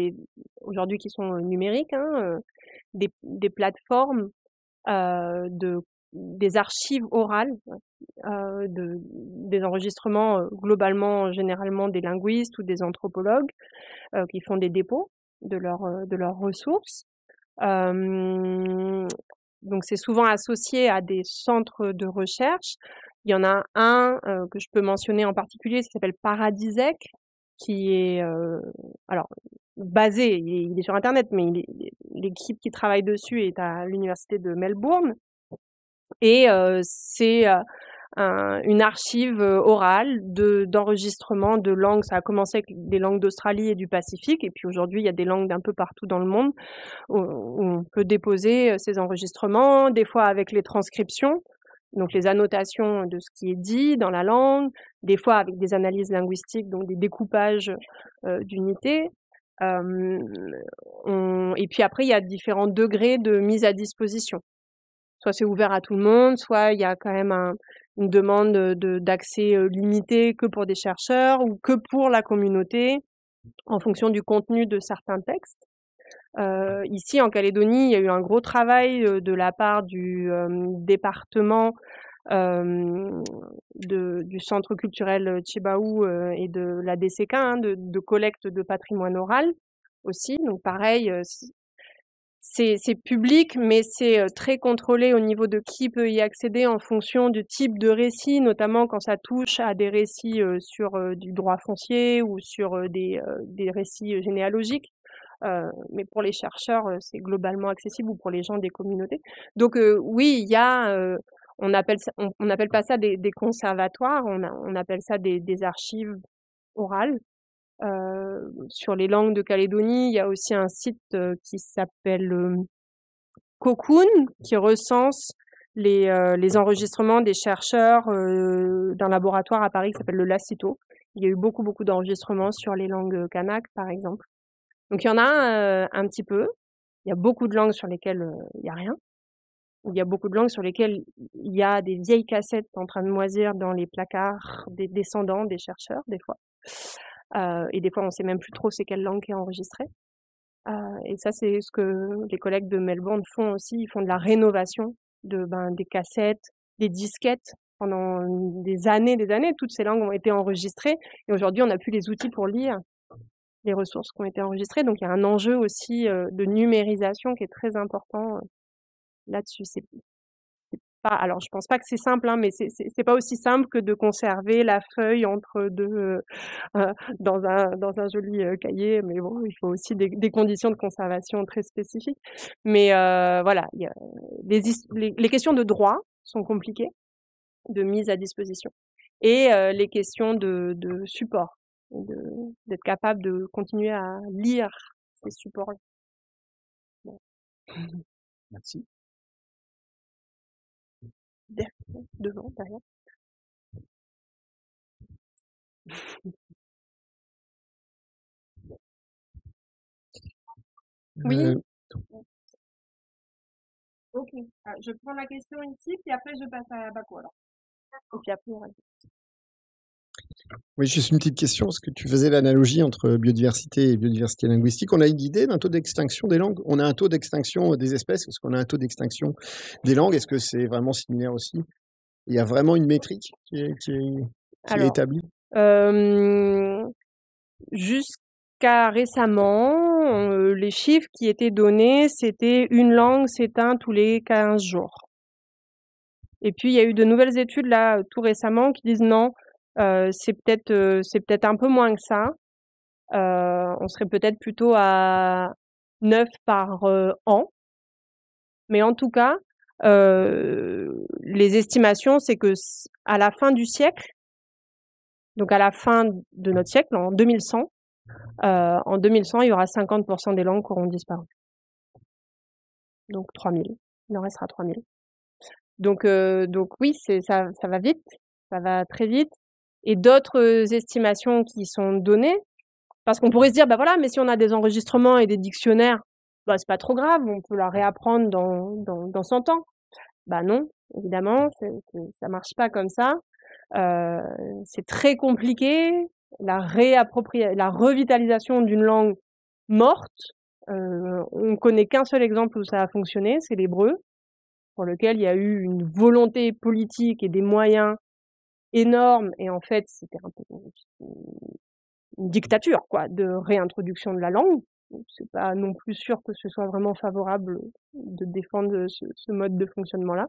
Speaker 1: aujourd'hui qui sont numériques, hein, des plateformes des archives orales, des enregistrements globalement, généralement des linguistes ou des anthropologues qui font des dépôts de leurs ressources. Donc c'est souvent associé à des centres de recherche. Il y en a un que je peux mentionner en particulier, qui s'appelle Paradisec, qui est alors basé, il est sur Internet, mais l'équipe qui travaille dessus est à l'université de Melbourne. Et c'est une archive orale d'enregistrement de langues. Ça a commencé avec des langues d'Australie et du Pacifique, et puis aujourd'hui il y a des langues d'un peu partout dans le monde où on peut déposer ces enregistrements, des fois avec les transcriptions, donc les annotations de ce qui est dit dans la langue, des fois avec des analyses linguistiques, donc des découpages d'unités. Et puis après, il y a différents degrés de mise à disposition. Soit c'est ouvert à tout le monde, soit il y a quand même une demande d'accès limité que pour des chercheurs ou que pour la communauté en fonction du contenu de certains textes. Ici, en Calédonie, il y a eu un gros travail de la part du département du Centre culturel Tchibaou et de la DCK, hein, de collecte de patrimoine oral aussi. Donc pareil, c'est public, mais c'est très contrôlé au niveau de qui peut y accéder en fonction du type de récit, notamment quand ça touche à des récits sur du droit foncier ou sur des récits généalogiques. Mais pour les chercheurs, c'est globalement accessible, ou pour les gens des communautés. Donc oui, il y a, on n'appelle pas ça des conservatoires, on appelle ça des archives orales. Sur les langues de Calédonie, il y a aussi un site qui s'appelle Cocoon, qui recense les enregistrements des chercheurs d'un laboratoire à Paris qui s'appelle le Lacito. Il y a eu beaucoup d'enregistrements sur les langues kanak, par exemple. Donc il y en a un petit peu. Il y a beaucoup de langues sur lesquelles il y a rien. Il y a beaucoup de langues sur lesquelles il y a des vieilles cassettes en train de moisir dans les placards des descendants, des chercheurs, des fois. Et des fois, on sait même plus trop c'est quelle langue qui est enregistrée. Et ça, c'est ce que les collègues de Melbourne font aussi. Ils font de la rénovation des cassettes, des disquettes. Pendant des années, toutes ces langues ont été enregistrées. Et aujourd'hui, on n'a plus les outils pour lire les ressources qui ont été enregistrées. Donc, il y a un enjeu aussi de numérisation qui est très important là-dessus. C'est pas, alors, je pense pas que c'est simple, hein, mais c'est pas aussi simple que de conserver la feuille entre deux, dans un joli cahier. Mais bon, il faut aussi des conditions de conservation très spécifiques. Mais voilà, il y a les questions de droit sont compliquées, de mise à disposition, et les questions de support, d'être capable de continuer à lire ces supports. Bon.
Speaker 6: Merci.
Speaker 1: Devant, derrière. Oui. Ok. Je prends la question ici, puis après je passe à Bako alors. Et puis après,
Speaker 6: Oui, juste une petite question, parce que tu faisais l'analogie entre biodiversité et biodiversité linguistique. On a une idée d'un taux d'extinction des langues? On a un taux d'extinction des espèces? Est-ce qu'on a un taux d'extinction des langues? Est-ce que c'est vraiment similaire aussi? Il y a vraiment une métrique qui est établie?
Speaker 1: Jusqu'à récemment, les chiffres qui étaient donnés, c'était une langue s'éteint tous les 15 jours. Et puis, il y a eu de nouvelles études là, tout récemment, qui disent non, c'est peut-être un peu moins que ça. On serait peut-être plutôt à 9 par an. Mais en tout cas, les estimations, c'est que à la fin du siècle, donc à la fin de notre siècle, en 2100, il y aura 50% des langues qui auront disparu. Donc 3000. Il en restera 3000. Donc oui, ça va vite, ça va très vite. Et d'autres estimations qui sont données, parce qu'on pourrait se dire, bah voilà, mais si on a des enregistrements et des dictionnaires, bah c'est pas trop grave, on peut la réapprendre dans 100 ans. Bah non, évidemment, ça marche pas comme ça. C'est très compliqué. La revitalisation d'une langue morte, on connaît qu'un seul exemple où ça a fonctionné, c'est l'hébreu, pour lequel il y a eu une volonté politique et des moyens énormes, et en fait, c'était un peu une dictature, quoi, de réintroduction de la langue. C'est pas non plus sûr que ce soit vraiment favorable de défendre ce mode de fonctionnement-là.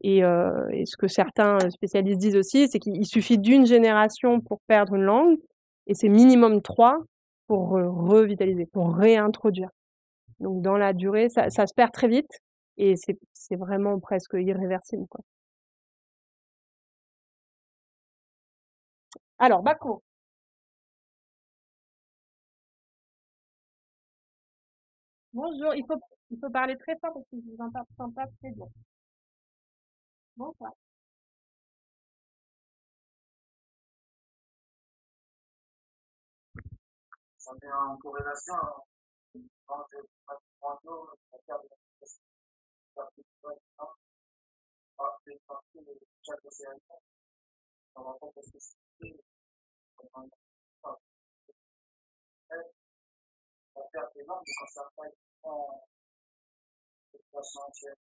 Speaker 1: Et ce que certains spécialistes disent aussi, c'est qu'il suffit d'une génération pour perdre une langue, et c'est minimum 3 pour revitaliser, pour réintroduire. Donc dans la durée, ça se perd très vite, et c'est vraiment presque irréversible, quoi. Alors, Bako. Bonjour, il faut parler très fort parce que je vous entends pas très bien. Bonsoir.
Speaker 7: Ça met en corrélation entre chaque océan, par rapport aux spécificités, la perte des langues, quand ça fait de façon entière,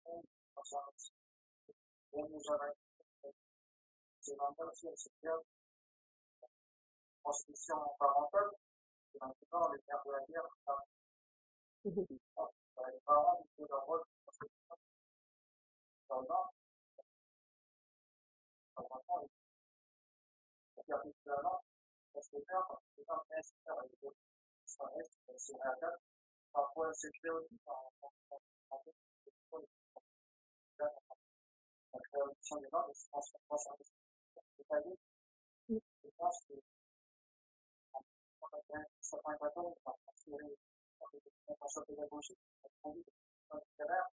Speaker 7: on nous a c'est normal si elle se perd transmission parentale, c'est maintenant les pères de la guerre, les parents, ils peuvent avoir une transmission dans l'art, normalement, ils perdent la langue, parce que là, parce que dans le reste, ça reste, c'est réadapté, parfois c'est fait aussi la traduction des langues, je pense qu'on pense à c'est-à-dire, je pense que certains canons ont transféré une pensée pédagogique, on dit que c'est littéraire,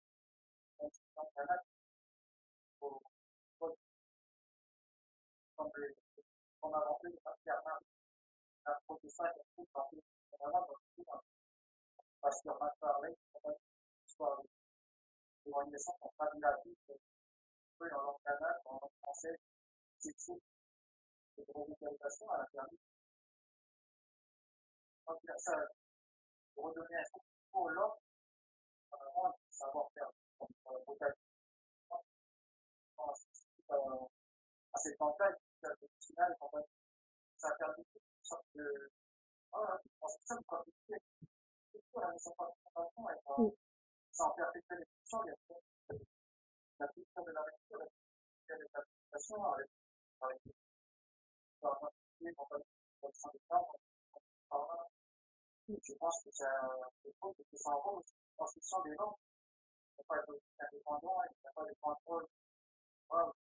Speaker 7: on dit dans le canal, on a rentré les parties à main, la professeur qui a tout parlé, vraiment, parce qu'on a parlé, l'histoire de l'organisation qu'on traduit la vie, en langue kanak, en langue française, c'est de revitalisation à la permis. Donc, ça, de redonner un coup au langue, vraiment, du savoir-faire, à cette campagne, final, ça a permis une sorte de. C'est ça, quand tu fais la mise en place, ça en perpétue l'évolution, il y a la culture de la lecture, la culture de l'application, avec je pense que c'est quelque chose qui s'envoie aussi en construction des langues. Il n'y a pas de indépendant, il n'y a pas de contrôle. Voilà,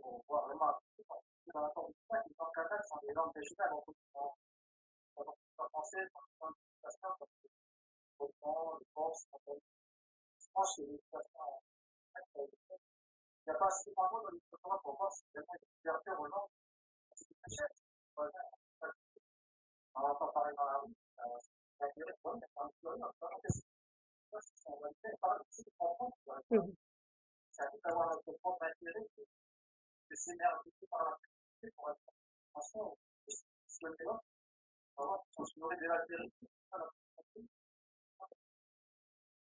Speaker 7: on voit vraiment dans la forme du point, les langues kanak sont des langues régionales, on peut en français, dans l'éducation, comme le corse, je pense que l'éducation, il n'y a pas assez de contrôle dans l'éducation pour voir si vraiment il y a une ouverture aux langues. C'est très cher. On entend parler dans la rue, l'intérêt pour eux, c'est un peu ça peut avoir notre propre intérêt de s'émerger par la société pour être en façon souhaitez-le, vraiment s'inspirer de la vérité à la société.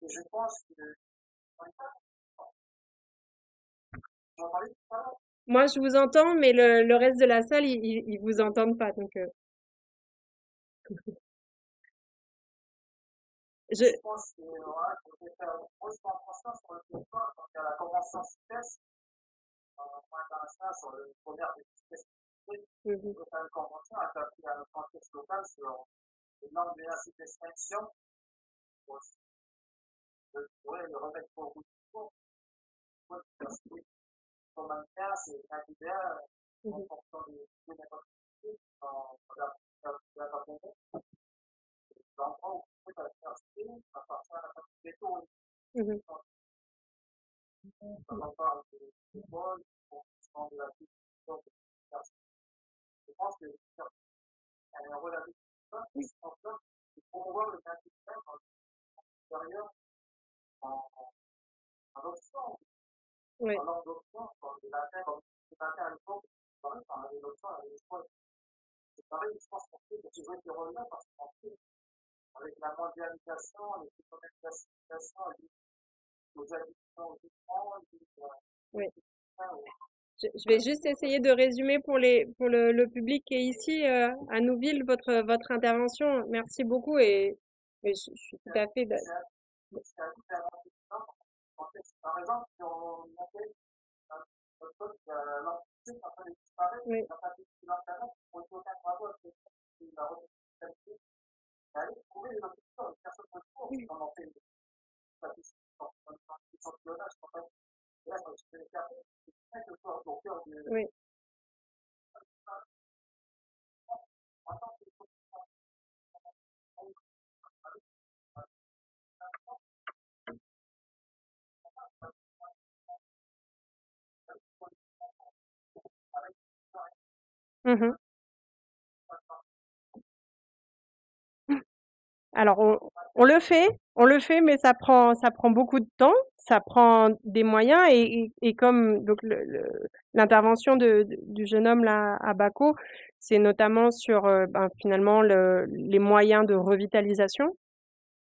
Speaker 7: Et je pense que
Speaker 1: moi, je vous entends, mais le reste de la salle, ils vous entendent pas, donc.
Speaker 7: Je pense que voilà, je vais faire une grosse concentration sur le territoire, donc il y a la convention CITES, internationale sur le commerce des espèces. Je vais faire une convention adaptée à notre contexte local sur les normes de menacées d'extinction. Je pourrais le remettre au bout du jour. Comme un cas, c'est un idéal en fonction des nécessités dans la façon l'endroit où vous pouvez assister appartient à la partie des taux. On parle de l'école, de la vie, je pense que c'est un rôle avec ça, c'est promouvoir le bien dans l'extérieur en option. En langue d'option, quand les latins, comme les latins à l'époque, par les options, à l'époque. C'est pareil, je pense qu'on fait que tu joues ce rôle-là parce qu'on fait avec la mondialisation, les commercialisations, les addictions aux écrans,
Speaker 1: oui. Je vais juste essayer de résumer pour le public qui est ici à Nouville votre intervention. Merci beaucoup et je suis tout à fait.
Speaker 7: Par exemple, si on appelle notre code l'entité quand elle disparaît, on n'a pas de l'intérêt pour aucun travail avec la représentativité. D'aller trouver les options, les personnes de cours, comme on fait des statistiques, des championnats, en fait. Là, je vais les faire, c'est quelque chose au cœur de.
Speaker 1: Oui. Alors on le fait, mais ça prend beaucoup de temps, ça prend des moyens et comme donc l'intervention du jeune homme là à Bako, c'est notamment sur finalement les moyens de revitalisation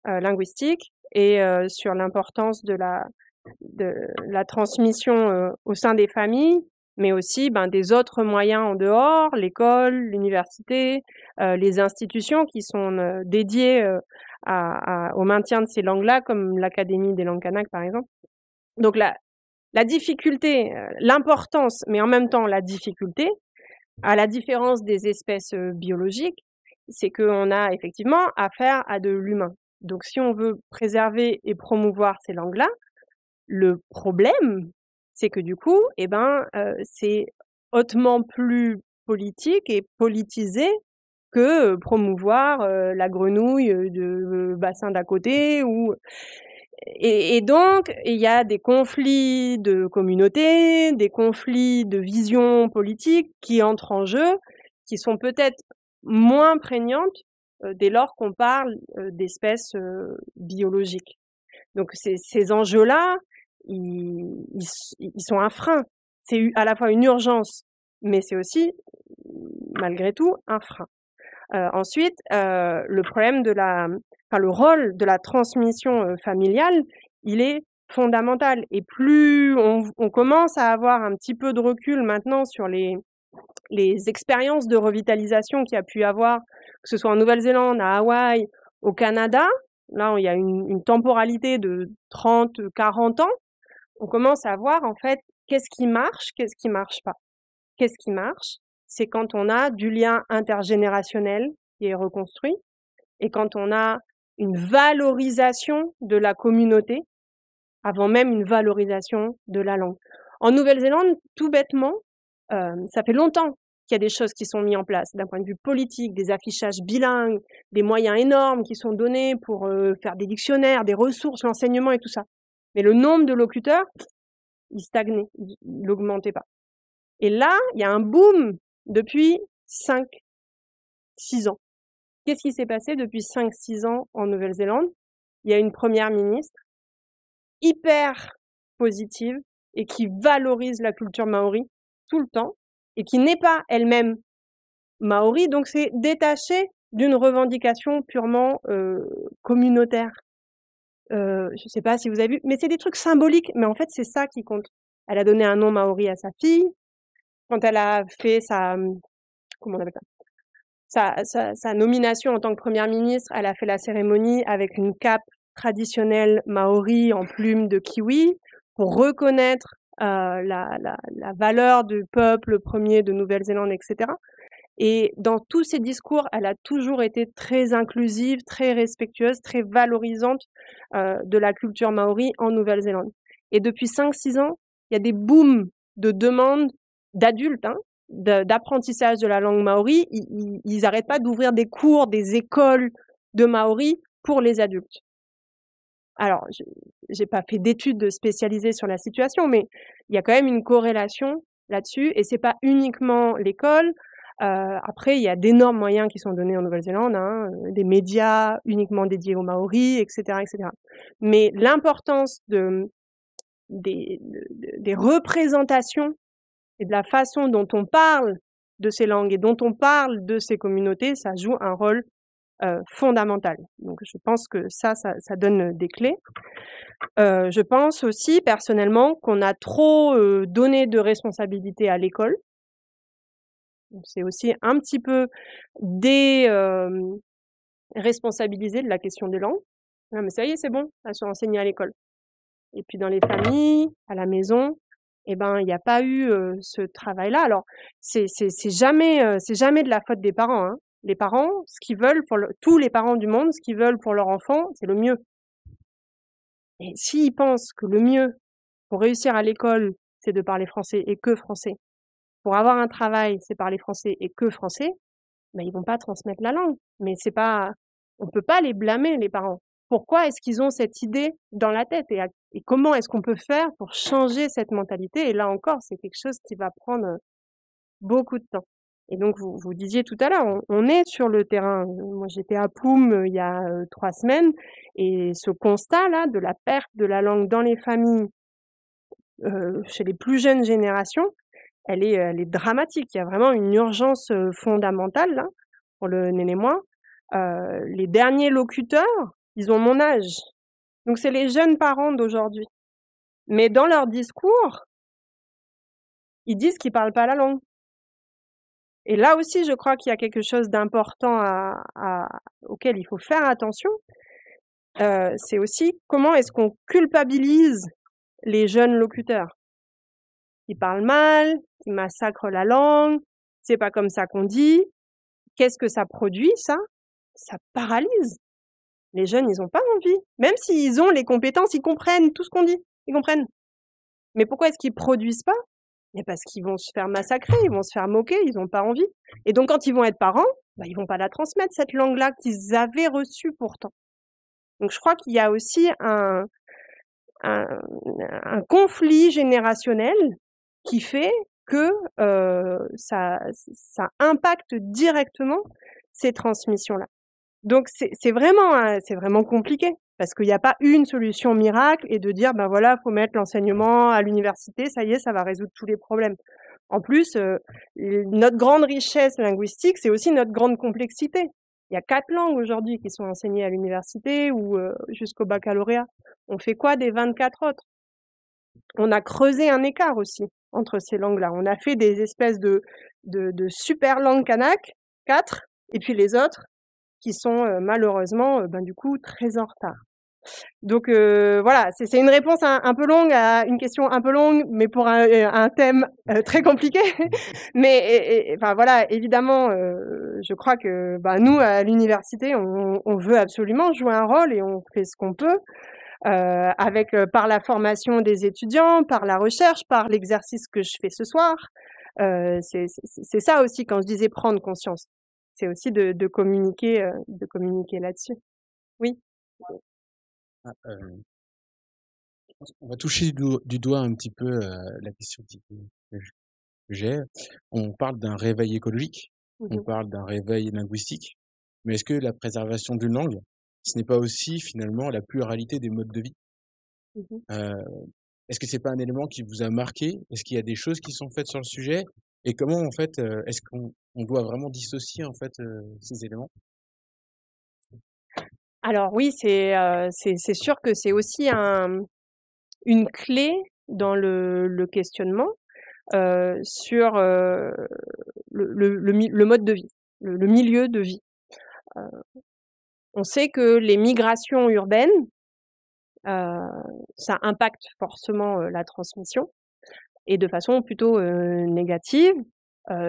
Speaker 1: linguistique et sur l'importance de la transmission au sein des familles, mais aussi des autres moyens en dehors, l'école, l'université, les institutions qui sont dédiées au maintien de ces langues-là, comme l'Académie des langues kanak par exemple. Donc la difficulté, l'importance, mais en même temps la difficulté, à la différence des espèces biologiques, c'est qu'on a effectivement affaire à de l'humain. Donc si on veut préserver et promouvoir ces langues-là, le problème, c'est que du coup, c'est hautement plus politique et politisé que promouvoir la grenouille de bassin d'à côté et donc il y a des conflits de communautés, des conflits de vision politique qui entrent en jeu, qui sont peut-être moins prégnantes dès lors qu'on parle d'espèces biologiques. Donc ces enjeux-là, ils sont un frein. C'est à la fois une urgence, mais c'est aussi, malgré tout, un frein. Ensuite, le problème le rôle de la transmission familiale, il est fondamental. Et plus on commence à avoir un petit peu de recul maintenant sur les expériences de revitalisation qu'il y a pu y avoir, que ce soit en Nouvelle-Zélande, à Hawaï, au Canada, là il y a une temporalité de 30, 40 ans, on commence à voir en fait qu'est-ce qui marche pas. Qu'est-ce qui marche? C'est quand on a du lien intergénérationnel qui est reconstruit et quand on a une valorisation de la communauté avant même une valorisation de la langue. En Nouvelle-Zélande, tout bêtement, ça fait longtemps qu'il y a des choses qui sont mises en place d'un point de vue politique, des affichages bilingues, des moyens énormes qui sont donnés pour faire des dictionnaires, des ressources, l'enseignement et tout ça. Mais le nombre de locuteurs, il stagnait, il n'augmentait pas. Et là, il y a un boom depuis 5-6 ans. Qu'est-ce qui s'est passé depuis 5-6 ans en Nouvelle-Zélande? Il y a une première ministre hyper positive et qui valorise la culture maori tout le temps et qui n'est pas elle-même maori, donc c'est détaché d'une revendication purement communautaire. Je sais pas si vous avez vu, mais c'est des trucs symboliques, mais en fait c'est ça qui compte. Elle a donné un nom maori à sa fille. Quand elle a fait sa nomination en tant que première ministre, elle a fait la cérémonie avec une cape traditionnelle maori en plume de kiwi pour reconnaître la valeur du peuple premier de Nouvelle-Zélande, etc. Et dans tous ses discours, elle a toujours été très inclusive, très respectueuse, très valorisante de la culture maori en Nouvelle-Zélande. Et depuis 5-6 ans, il y a des booms de demandes d'adultes, d'apprentissage de la langue maori. Ils n'arrêtent pas d'ouvrir des cours, des écoles de maori pour les adultes. Alors, j'ai pas fait d'études spécialisées sur la situation, mais il y a quand même une corrélation là-dessus, et c'est pas uniquement l'école. Après, il y a d'énormes moyens qui sont donnés en Nouvelle-Zélande, des médias uniquement dédiés aux Maoris, etc., etc. Mais l'importance des représentations et de la façon dont on parle de ces langues et dont on parle de ces communautés, ça joue un rôle fondamental. Donc, je pense que ça donne des clés. Je pense aussi, personnellement, qu'on a trop donné de responsabilités à l'école. C'est aussi un petit peu responsabiliser de la question des langues. Non, mais ça y est, c'est bon, elles sont enseignées à l'école. Et puis dans les familles, à la maison, il n'y a pas eu ce travail-là. Alors, c'est jamais de la faute des parents. Les parents, ce qu'ils veulent tous les parents du monde, ce qu'ils veulent pour leur enfant, c'est le mieux. Et s'ils pensent que le mieux pour réussir à l'école, c'est de parler français et que français, pour avoir un travail, c'est parler français et que français, ils vont pas transmettre la langue. Mais on peut pas les blâmer, les parents. Pourquoi est-ce qu'ils ont cette idée dans la tête et comment est-ce qu'on peut faire pour changer cette mentalité? Et là encore, c'est quelque chose qui va prendre beaucoup de temps. Et donc, vous disiez tout à l'heure, on est sur le terrain. Moi, j'étais à Poum il y a 3 semaines, et ce constat-là de la perte de la langue dans les familles, chez les plus jeunes générations, elle est dramatique. Il y a vraiment une urgence fondamentale là, pour le Nénémois. Les derniers locuteurs, ils ont mon âge. Donc, c'est les jeunes parents d'aujourd'hui. Mais dans leur discours, ils disent qu'ils parlent pas la langue. Et là aussi, je crois qu'il y a quelque chose d'important auquel il faut faire attention. C'est aussi comment est-ce qu'on culpabilise les jeunes locuteurs. Ils parlent mal, ils massacrent la langue, c'est pas comme ça qu'on dit. Qu'est-ce que ça produit, ça? Ça paralyse. Les jeunes, ils ont pas envie. Même s'ils ont les compétences, ils comprennent tout ce qu'on dit. Ils comprennent. Mais pourquoi est-ce qu'ils produisent pas? Mais parce qu'ils vont se faire massacrer, ils vont se faire moquer, ils n'ont pas envie. Et donc, quand ils vont être parents, ils vont pas la transmettre, cette langue-là qu'ils avaient reçue pourtant. Donc, je crois qu'il y a aussi un conflit générationnel qui fait que ça impacte directement ces transmissions-là. Donc c'est vraiment compliqué parce qu'il n'y a pas une solution miracle et de dire ben voilà, faut mettre l'enseignement à l'université, ça y est, ça va résoudre tous les problèmes. En plus, notre grande richesse linguistique, c'est aussi notre grande complexité. Il y a 4 langues aujourd'hui qui sont enseignées à l'université ou jusqu'au baccalauréat. On fait quoi des 24 autres? On a creusé un écart aussi entre ces langues-là. On a fait des espèces de super langues kanak, 4, et puis les autres qui sont malheureusement du coup très en retard. Donc voilà, c'est une réponse un peu longue à une question un peu longue, mais pour un thème très compliqué. Mais enfin voilà, évidemment, je crois que nous à l'université, on veut absolument jouer un rôle et on fait ce qu'on peut. Avec par la formation des étudiants, par la recherche, par l'exercice que je fais ce soir. C'est ça aussi quand je disais prendre conscience. C'est aussi de communiquer là-dessus. Oui.
Speaker 8: On va toucher du doigt un petit peu la question que j'ai. On parle d'un réveil écologique, on parle d'un réveil linguistique, mais est-ce que la préservation d'une langue, ce n'est pas aussi finalement la pluralité des modes de vie? Est-ce que c'est pas un élément qui vous a marqué? Est-ce qu'il y a des choses qui sont faites sur le sujet? Et comment en fait est-ce qu'on doit vraiment dissocier en fait ces éléments?
Speaker 1: Alors oui, c'est sûr que c'est aussi une clé dans le questionnement sur le mode de vie, le milieu de vie. On sait que les migrations urbaines, ça impacte forcément la transmission et de façon plutôt négative.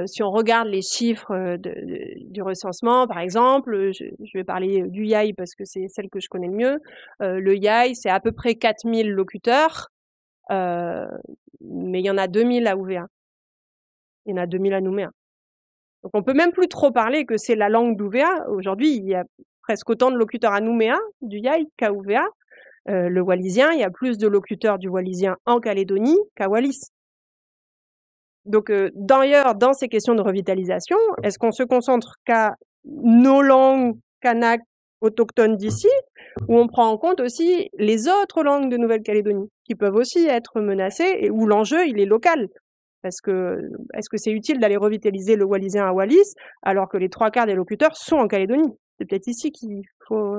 Speaker 1: Si on regarde les chiffres du recensement, par exemple, je vais parler du YAI parce que c'est celle que je connais le mieux. Le YAI, c'est à peu près 4000 locuteurs, mais il y en a 2000 à Ouvéa. Il y en a 2000 à Nouméa. Donc on peut même plus trop parler que c'est la langue d'Ouvéa. Aujourd'hui, il y a presque autant de locuteurs à Nouméa, du YAI, qu'à Ouvéa. Le wallisien, il y a plus de locuteurs du wallisien en Calédonie qu'à Wallis. Donc d'ailleurs, dans ces questions de revitalisation, est-ce qu'on se concentre qu'à nos langues kanak autochtones d'ici, ou on prend en compte aussi les autres langues de Nouvelle-Calédonie, qui peuvent aussi être menacées, et où l'enjeu, il est local? Parce que est-ce que c'est utile d'aller revitaliser le wallisien à Wallis, alors que les 3/4 des locuteurs sont en Calédonie? C'est peut-être ici qu'il faut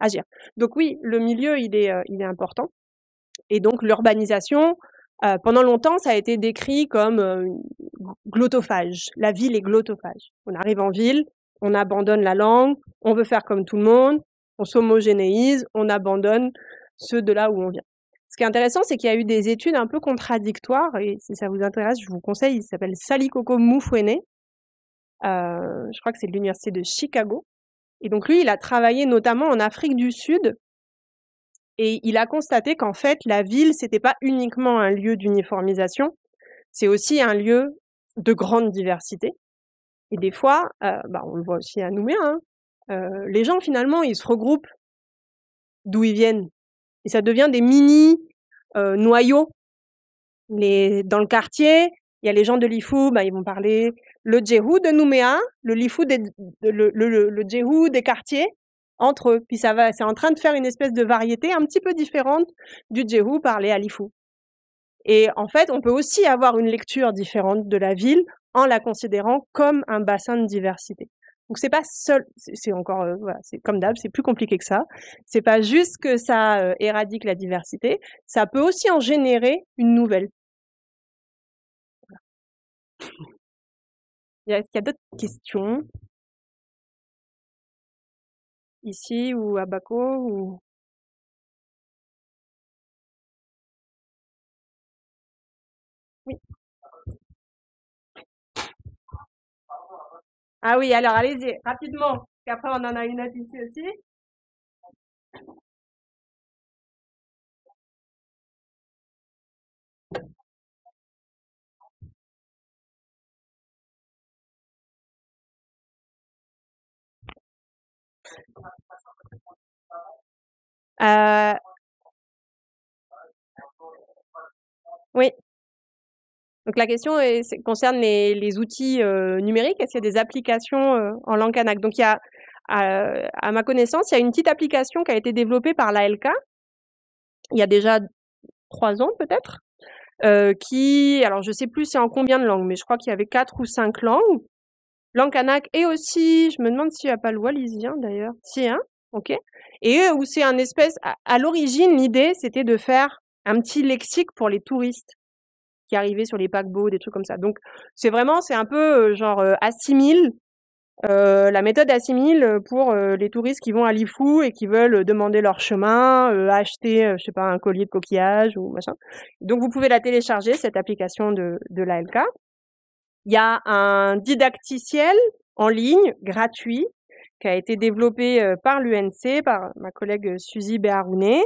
Speaker 1: agir. Donc oui, le milieu, il est important. Et donc l'urbanisation, pendant longtemps, ça a été décrit comme glottophage. La ville est glottophage. On arrive en ville, on abandonne la langue, on veut faire comme tout le monde, on s'homogénéise, on abandonne ceux de là où on vient. Ce qui est intéressant, c'est qu'il y a eu des études un peu contradictoires, et si ça vous intéresse, je vous conseille, il s'appelle Salikoko Mufwene. Je crois que c'est de l'université de Chicago. Et donc lui, il a travaillé notamment en Afrique du Sud, et il a constaté qu'en fait, la ville, c'était pas uniquement un lieu d'uniformisation, c'est aussi un lieu de grande diversité. Et des fois, on le voit aussi à Nouméa, les gens finalement, ils se regroupent d'où ils viennent. Et ça devient des mini noyaux. Dans le quartier, il y a les gens de Lifou, ils vont parler le djehou de Nouméa, le Lifou le djehou des quartiers entre eux. Puis c'est en train de faire une espèce de variété un petit peu différente du djehou parlé à Lifou. Et en fait, on peut aussi avoir une lecture différente de la ville en la considérant comme un bassin de diversité. Donc c'est pas seul, c'est encore, voilà, c'est comme d'hab, c'est plus compliqué que ça. C'est pas juste que ça éradique la diversité, ça peut aussi en générer une nouvelle. Voilà. Est-ce qu'il y a d'autres questions? Ici ou à Bako ou... Oui. Ah oui, alors allez-y, rapidement, qu'après on en a une autre ici aussi. Oui. Donc la question concerne les outils numériques. Est-ce qu'il y a des applications en langue kanak? Donc il y a à ma connaissance, il y a une petite application qui a été développée par l'ALK, il y a déjà 3 ans peut-être, alors je sais plus c'est en combien de langues, mais je crois qu'il y avait 4 ou 5 langues. Langue kanak et aussi, je me demande s'il n'y a pas le wallisien d'ailleurs. Si, hein? Ok. Et où c'est un espèce, à l'origine, l'idée, c'était de faire un petit lexique pour les touristes qui arrivaient sur les paquebots, des trucs comme ça. Donc, c'est un peu genre assimile, la méthode assimile pour les touristes qui vont à Lifou et qui veulent demander leur chemin, acheter, je sais pas, un collier de coquillage ou machin. Donc, vous pouvez la télécharger, cette application de l'ALK. Il y a un didacticiel en ligne, gratuit, qui a été développé par l'UNC, par ma collègue Suzy Beharounet,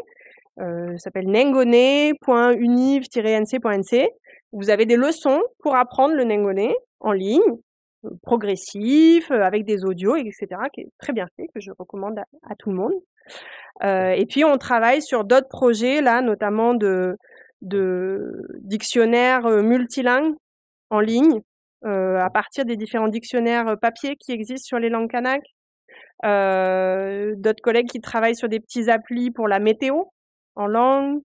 Speaker 1: s'appelle nengone.univ-nc.nc. Vous avez des leçons pour apprendre le nengone en ligne, progressif, avec des audios, etc., qui est très bien fait, que je recommande à tout le monde. Et puis, on travaille sur d'autres projets, là, notamment de dictionnaires multilingues en ligne, à partir des différents dictionnaires papier qui existent sur les langues kanak. D'autres collègues qui travaillent sur des petits applis pour la météo en langue.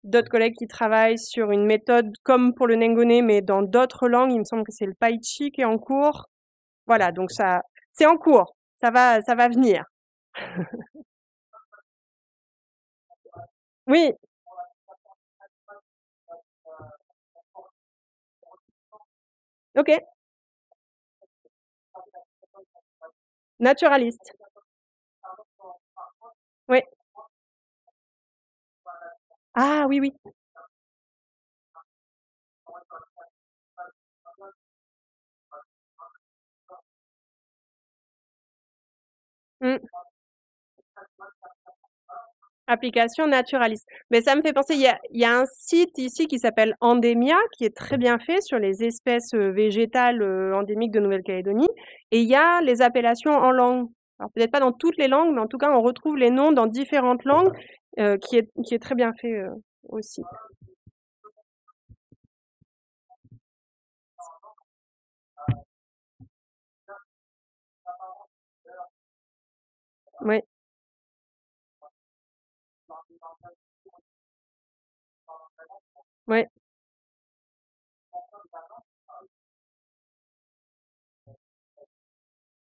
Speaker 1: D'autres collègues qui travaillent sur une méthode comme pour le nengone, mais dans d'autres langues. Il me semble que c'est le paichi qui est en cours. Voilà, donc ça, c'est en cours. Ça va venir. Oui. Ok. Naturaliste. Oui. Ah oui, oui. Application naturaliste. Mais ça me fait penser, il y a un site ici qui s'appelle Endemia, qui est très bien fait sur les espèces végétales endémiques de Nouvelle-Calédonie. Et il y a les appellations en langue. Alors peut-être pas dans toutes les langues, mais en tout cas, on retrouve les noms dans différentes langues, qui est très bien fait aussi. Oui. Oui.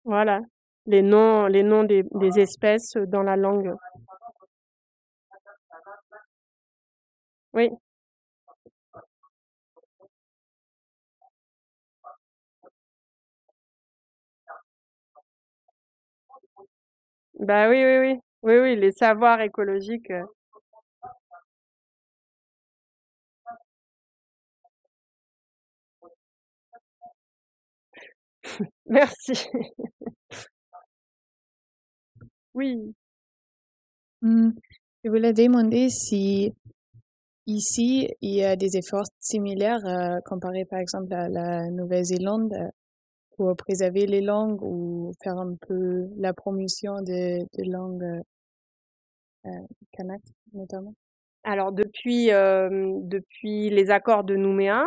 Speaker 1: Voilà. Les noms des espèces dans la langue. Oui. Bah oui, oui, oui. Oui, oui, les savoirs écologiques. Merci. Oui.
Speaker 9: Je voulais demander si ici, il y a des efforts similaires comparé par exemple à la Nouvelle-Zélande pour préserver les langues ou faire un peu la promotion de langues kanak notamment.
Speaker 1: Alors depuis les accords de Nouméa,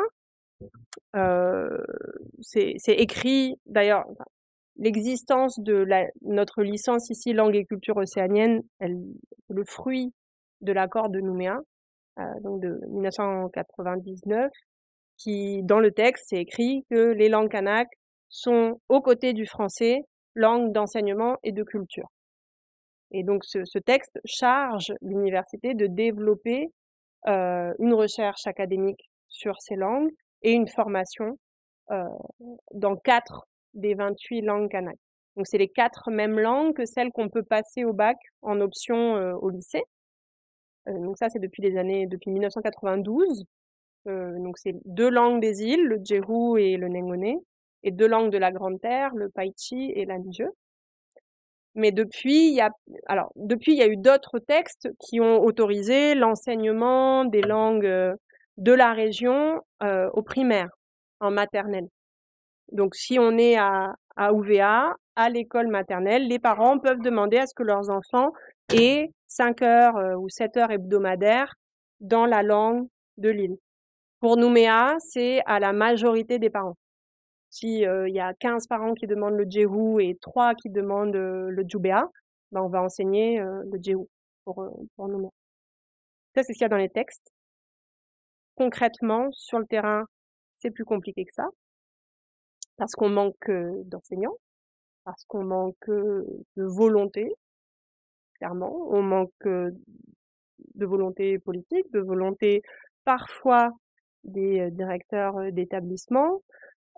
Speaker 1: c'est écrit d'ailleurs. L'existence de notre licence ici langue et culture océanienne, le fruit de l'accord de Nouméa, donc de 1999, qui dans le texte c'est écrit que les langues kanak sont aux côtés du français langue d'enseignement et de culture. Et donc ce texte charge l'université de développer une recherche académique sur ces langues et une formation dans 4 des 28 langues kanak. Donc c'est les 4 mêmes langues que celles qu'on peut passer au bac en option au lycée. Donc ça c'est depuis 1992. Donc c'est 2 langues des îles, le djeru et le nengone, et 2 langues de la Grande Terre, le paichi et l'anjeu. Mais depuis, il y a eu d'autres textes qui ont autorisé l'enseignement des langues de la région au primaire, en maternelle. Donc, si on est à UVA, à l'école maternelle, les parents peuvent demander à ce que leurs enfants aient 5 heures ou 7 heures hebdomadaires dans la langue de l'île. Pour Nouméa, c'est à la majorité des parents. Si il y a 15 parents qui demandent le Jehu et 3 qui demandent le Jubea, ben on va enseigner le Jehu pour nous. Ça, c'est ce qu'il y a dans les textes. Concrètement, sur le terrain, c'est plus compliqué que ça, parce qu'on manque d'enseignants, parce qu'on manque de volonté, clairement. On manque de volonté politique, de volonté parfois des directeurs d'établissement.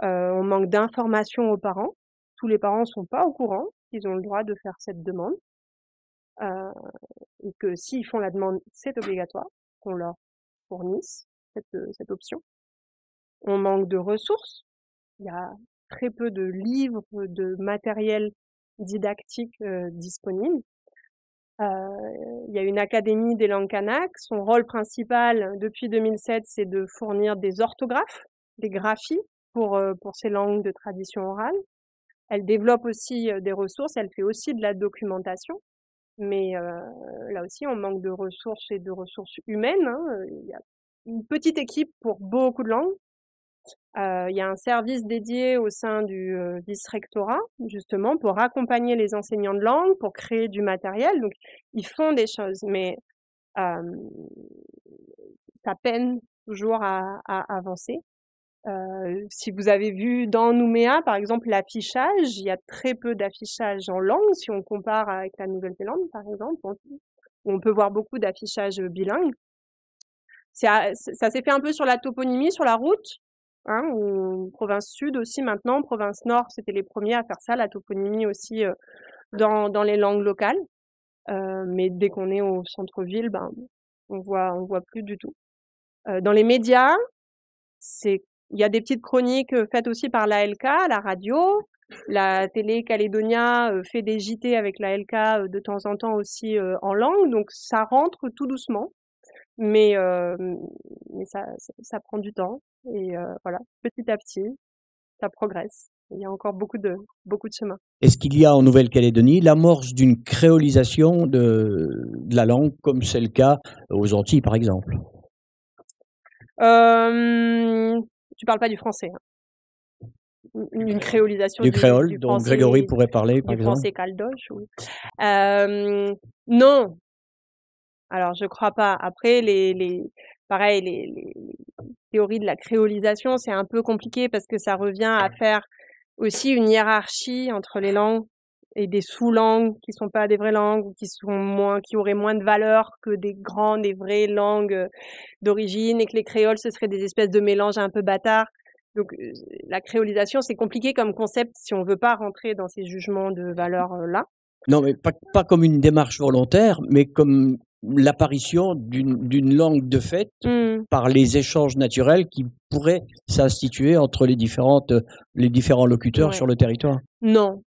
Speaker 1: On manque d'informations aux parents. Tous les parents sont pas au courant qu'ils ont le droit de faire cette demande. Et que s'ils font la demande, c'est obligatoire qu'on leur fournisse cette option. On manque de ressources. Il y a très peu de livres, de matériel didactique disponible. Il y a une académie des langues kanak. Son rôle principal depuis 2007, c'est de fournir des orthographes, des graphies pour ces langues de tradition orale. Elle développe aussi des ressources, elle fait aussi de la documentation. Mais là aussi, on manque de ressources et de ressources humaines. Il y a une petite équipe pour beaucoup de langues. Il y a un service dédié au sein du vice-rectorat, justement, pour accompagner les enseignants de langue, pour créer du matériel. Donc, ils font des choses, mais ça peine toujours à avancer. Si vous avez vu dans Nouméa, par exemple, l'affichage, il y a très peu d'affichage en langue, si on compare avec la Nouvelle-Zélande, par exemple, où on peut voir beaucoup d'affichage bilingue. Ça s'est fait un peu sur la toponymie, sur la route, ou province sud aussi maintenant, province nord, c'était les premiers à faire ça, la toponymie aussi dans les langues locales. Mais dès qu'on est au centre-ville, ben on voit plus du tout. Dans les médias, il y a des petites chroniques faites aussi par l'ALK, la radio. La télé Calédonia fait des JT avec l'ALK de temps en temps aussi en langue, donc ça rentre tout doucement. Mais ça prend du temps et voilà, petit à petit, ça progresse. Il y a encore beaucoup de chemin.
Speaker 10: Est-ce qu'il y a en Nouvelle-Calédonie l'amorce d'une créolisation de la langue, comme c'est le cas aux Antilles, par exemple?
Speaker 1: Tu parles pas du français, hein. Une créolisation
Speaker 10: du créole,
Speaker 1: du
Speaker 10: dont
Speaker 1: français,
Speaker 10: Grégory pourrait parler, par
Speaker 1: du
Speaker 10: exemple.
Speaker 1: français caldoche, oui. Non. Alors, je crois pas. Après, les théories de la créolisation, c'est un peu compliqué parce que ça revient à faire aussi une hiérarchie entre les langues et des sous-langues qui sont pas des vraies langues ou qui auraient moins de valeur que des grandes et vraies langues d'origine, et que les créoles, ce seraient des espèces de mélanges un peu bâtards. Donc, la créolisation, c'est compliqué comme concept si on veut pas rentrer dans ces jugements de valeur-là.
Speaker 10: Non, mais pas comme une démarche volontaire, mais comme l'apparition d'une langue de fait par les échanges naturels qui pourraient s'instituer entre les différents locuteurs sur le territoire.
Speaker 1: Non,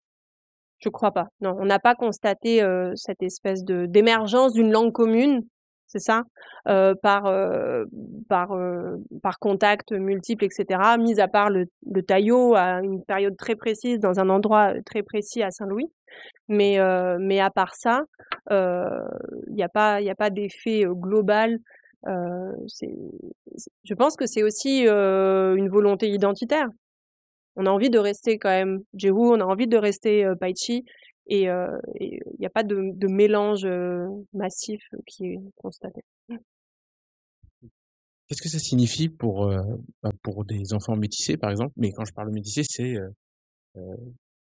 Speaker 1: je crois pas. Non, on n'a pas constaté cette espèce d'émergence d'une langue commune, c'est ça, par contact multiple, etc. Mis à part le taillot à une période très précise dans un endroit très précis à Saint-Louis. Mais à part ça, il y a pas d'effet global. Je pense que c'est aussi une volonté identitaire. On a envie de rester quand même Jehu, on a envie de rester Paichi, et il n'y a pas de mélange massif qui est constaté.
Speaker 8: Qu'est-ce que ça signifie pour des enfants métissés, par exemple? Mais quand je parle de métissés, c'est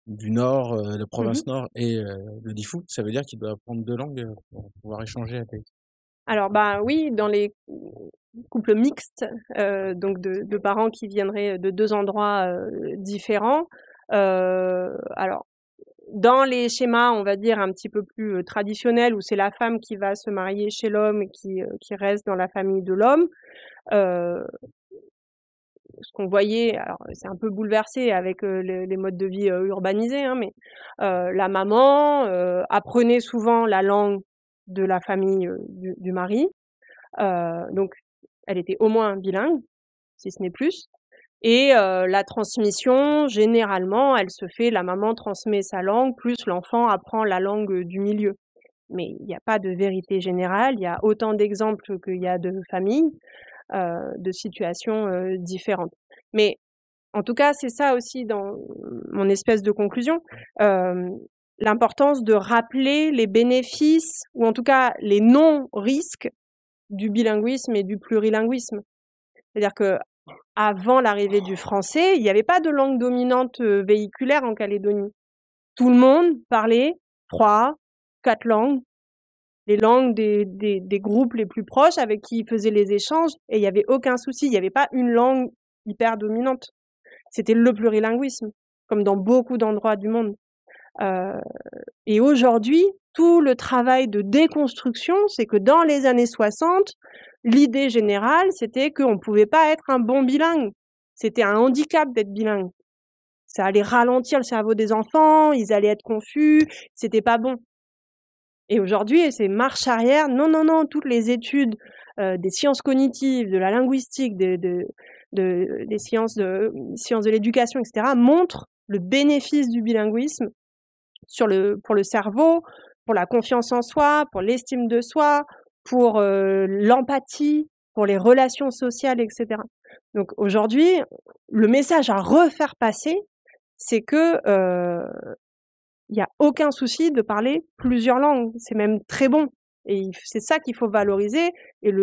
Speaker 8: du Nord, de province Nord et le Diffou. Ça veut dire qu'ils doivent apprendre 2 langues pour pouvoir échanger avec.
Speaker 1: Alors, oui, dans les couples mixtes, donc de parents qui viendraient de 2 endroits différents. Alors, dans les schémas, on va dire un petit peu plus traditionnels, où c'est la femme qui va se marier chez l'homme et qui reste dans la famille de l'homme. Ce qu'on voyait, alors c'est un peu bouleversé avec les modes de vie urbanisés, hein, mais la maman apprenait souvent la langue de la famille du mari, donc elle était au moins bilingue, si ce n'est plus. Et la transmission, généralement, elle se fait, la maman transmet sa langue, plus l'enfant apprend la langue du milieu. Mais il n'y a pas de vérité générale, il y a autant d'exemples qu'il y a de familles, de situations différentes. Mais En tout cas, c'est ça aussi dans mon espèce de conclusion, l'importance de rappeler les bénéfices, ou en tout cas les non-risques du bilinguisme et du plurilinguisme. C'est-à-dire que avant l'arrivée du français, il n'y avait pas de langue dominante véhiculaire en Calédonie. Tout le monde parlait 3, 4 langues, les langues des groupes les plus proches avec qui ils faisaient les échanges, et il n'y avait aucun souci, il n'y avait pas une langue hyper dominante. C'était le plurilinguisme, comme dans beaucoup d'endroits du monde. Et aujourd'hui, tout le travail de déconstruction, c'est que dans les années 60, l'idée générale, c'était qu'on ne pouvait pas être un bon bilingue. C'était un handicap d'être bilingue. Ça allait ralentir le cerveau des enfants, ils allaient être confus, c'était pas bon. Et aujourd'hui, c'est marche arrière. Non, non, non, toutes les études des sciences cognitives, de la linguistique, des sciences de l'éducation, etc., montrent le bénéfice du bilinguisme pour le cerveau, pour la confiance en soi, pour l'estime de soi, pour l'empathie, pour les relations sociales, etc. Donc aujourd'hui, le message à refaire passer, c'est que il n'y a aucun souci de parler plusieurs langues. C'est même très bon. Et c'est ça qu'il faut valoriser. Et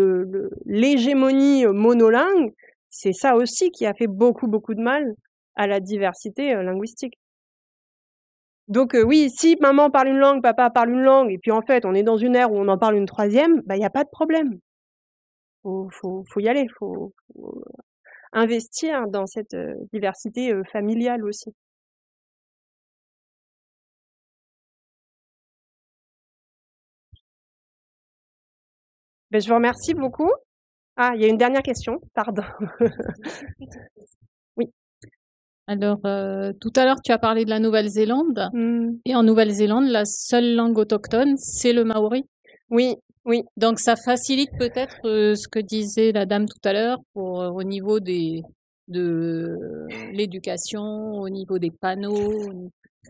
Speaker 1: l'hégémonie monolingue, c'est ça aussi qui a fait beaucoup, beaucoup de mal à la diversité linguistique. Donc oui, si maman parle une langue, papa parle une langue, et puis en fait, on est dans une ère où on en parle une troisième, bah, il n'y a pas de problème. Faut y aller, faut investir dans cette diversité familiale aussi. Ben, je vous remercie beaucoup. Ah, il y a une dernière question, pardon. Oui.
Speaker 11: Alors, tout à l'heure, tu as parlé de la Nouvelle-Zélande. Et en Nouvelle-Zélande, la seule langue autochtone, c'est le maori.
Speaker 1: Oui, oui.
Speaker 11: Donc, ça facilite peut-être ce que disait la dame tout à l'heure au niveau de l'éducation, au niveau des panneaux.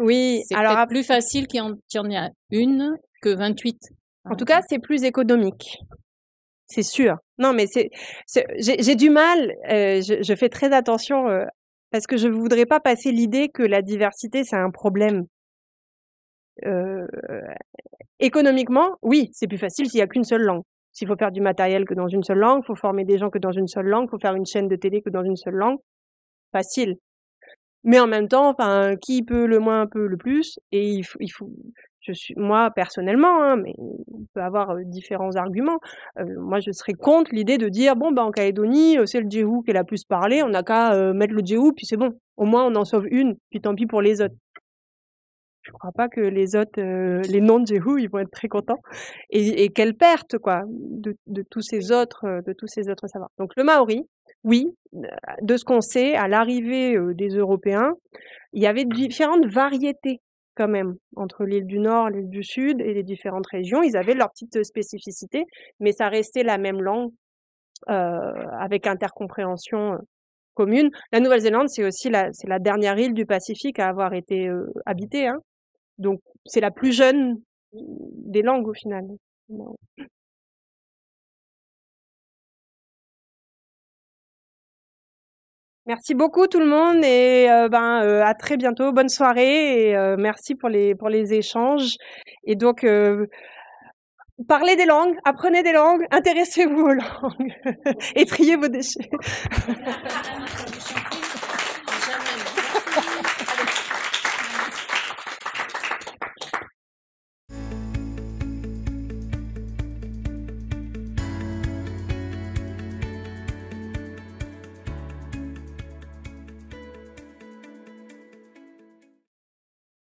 Speaker 1: Oui,
Speaker 11: c'est alors peut-être plus facile qu'il y en ait une que 28.
Speaker 1: En tout cas, c'est plus économique. C'est sûr. Non, mais j'ai du mal, je fais très attention parce que je ne voudrais pas passer l'idée que la diversité, c'est un problème. Économiquement, oui, c'est plus facile s'il n'y a qu'une seule langue. S'il faut faire du matériel que dans une seule langue, il faut former des gens que dans une seule langue, il faut faire une chaîne de télé que dans une seule langue. Facile. Mais en même temps, enfin, qui peut le moins peut le plus, et il faut moi personnellement, hein, mais on peut avoir différents arguments. Moi, je serais contre l'idée de dire bon, bah en Calédonie, c'est le djehou qui est la plus parlée, on n'a qu'à mettre le djehou, puis c'est bon. Au moins, on en sauve une, puis tant pis pour les autres. Je crois pas que les autres, les non-djehou, ils vont être très contents. Et quelle perte, quoi, de tous ces autres savoirs. Donc le maori, oui, de ce qu'on sait, à l'arrivée des Européens, il y avait différentes variétés quand même entre l'île du Nord, l'île du Sud et les différentes régions. Ils avaient leurs petites spécificités, mais ça restait la même langue avec intercompréhension commune. La Nouvelle-Zélande, c'est aussi c'est la dernière île du Pacifique à avoir été habitée, hein. Donc c'est la plus jeune des langues au final. Merci beaucoup tout le monde et à très bientôt. Bonne soirée et merci pour les échanges. Et donc parlez des langues, apprenez des langues, intéressez-vous aux langues et triez vos déchets.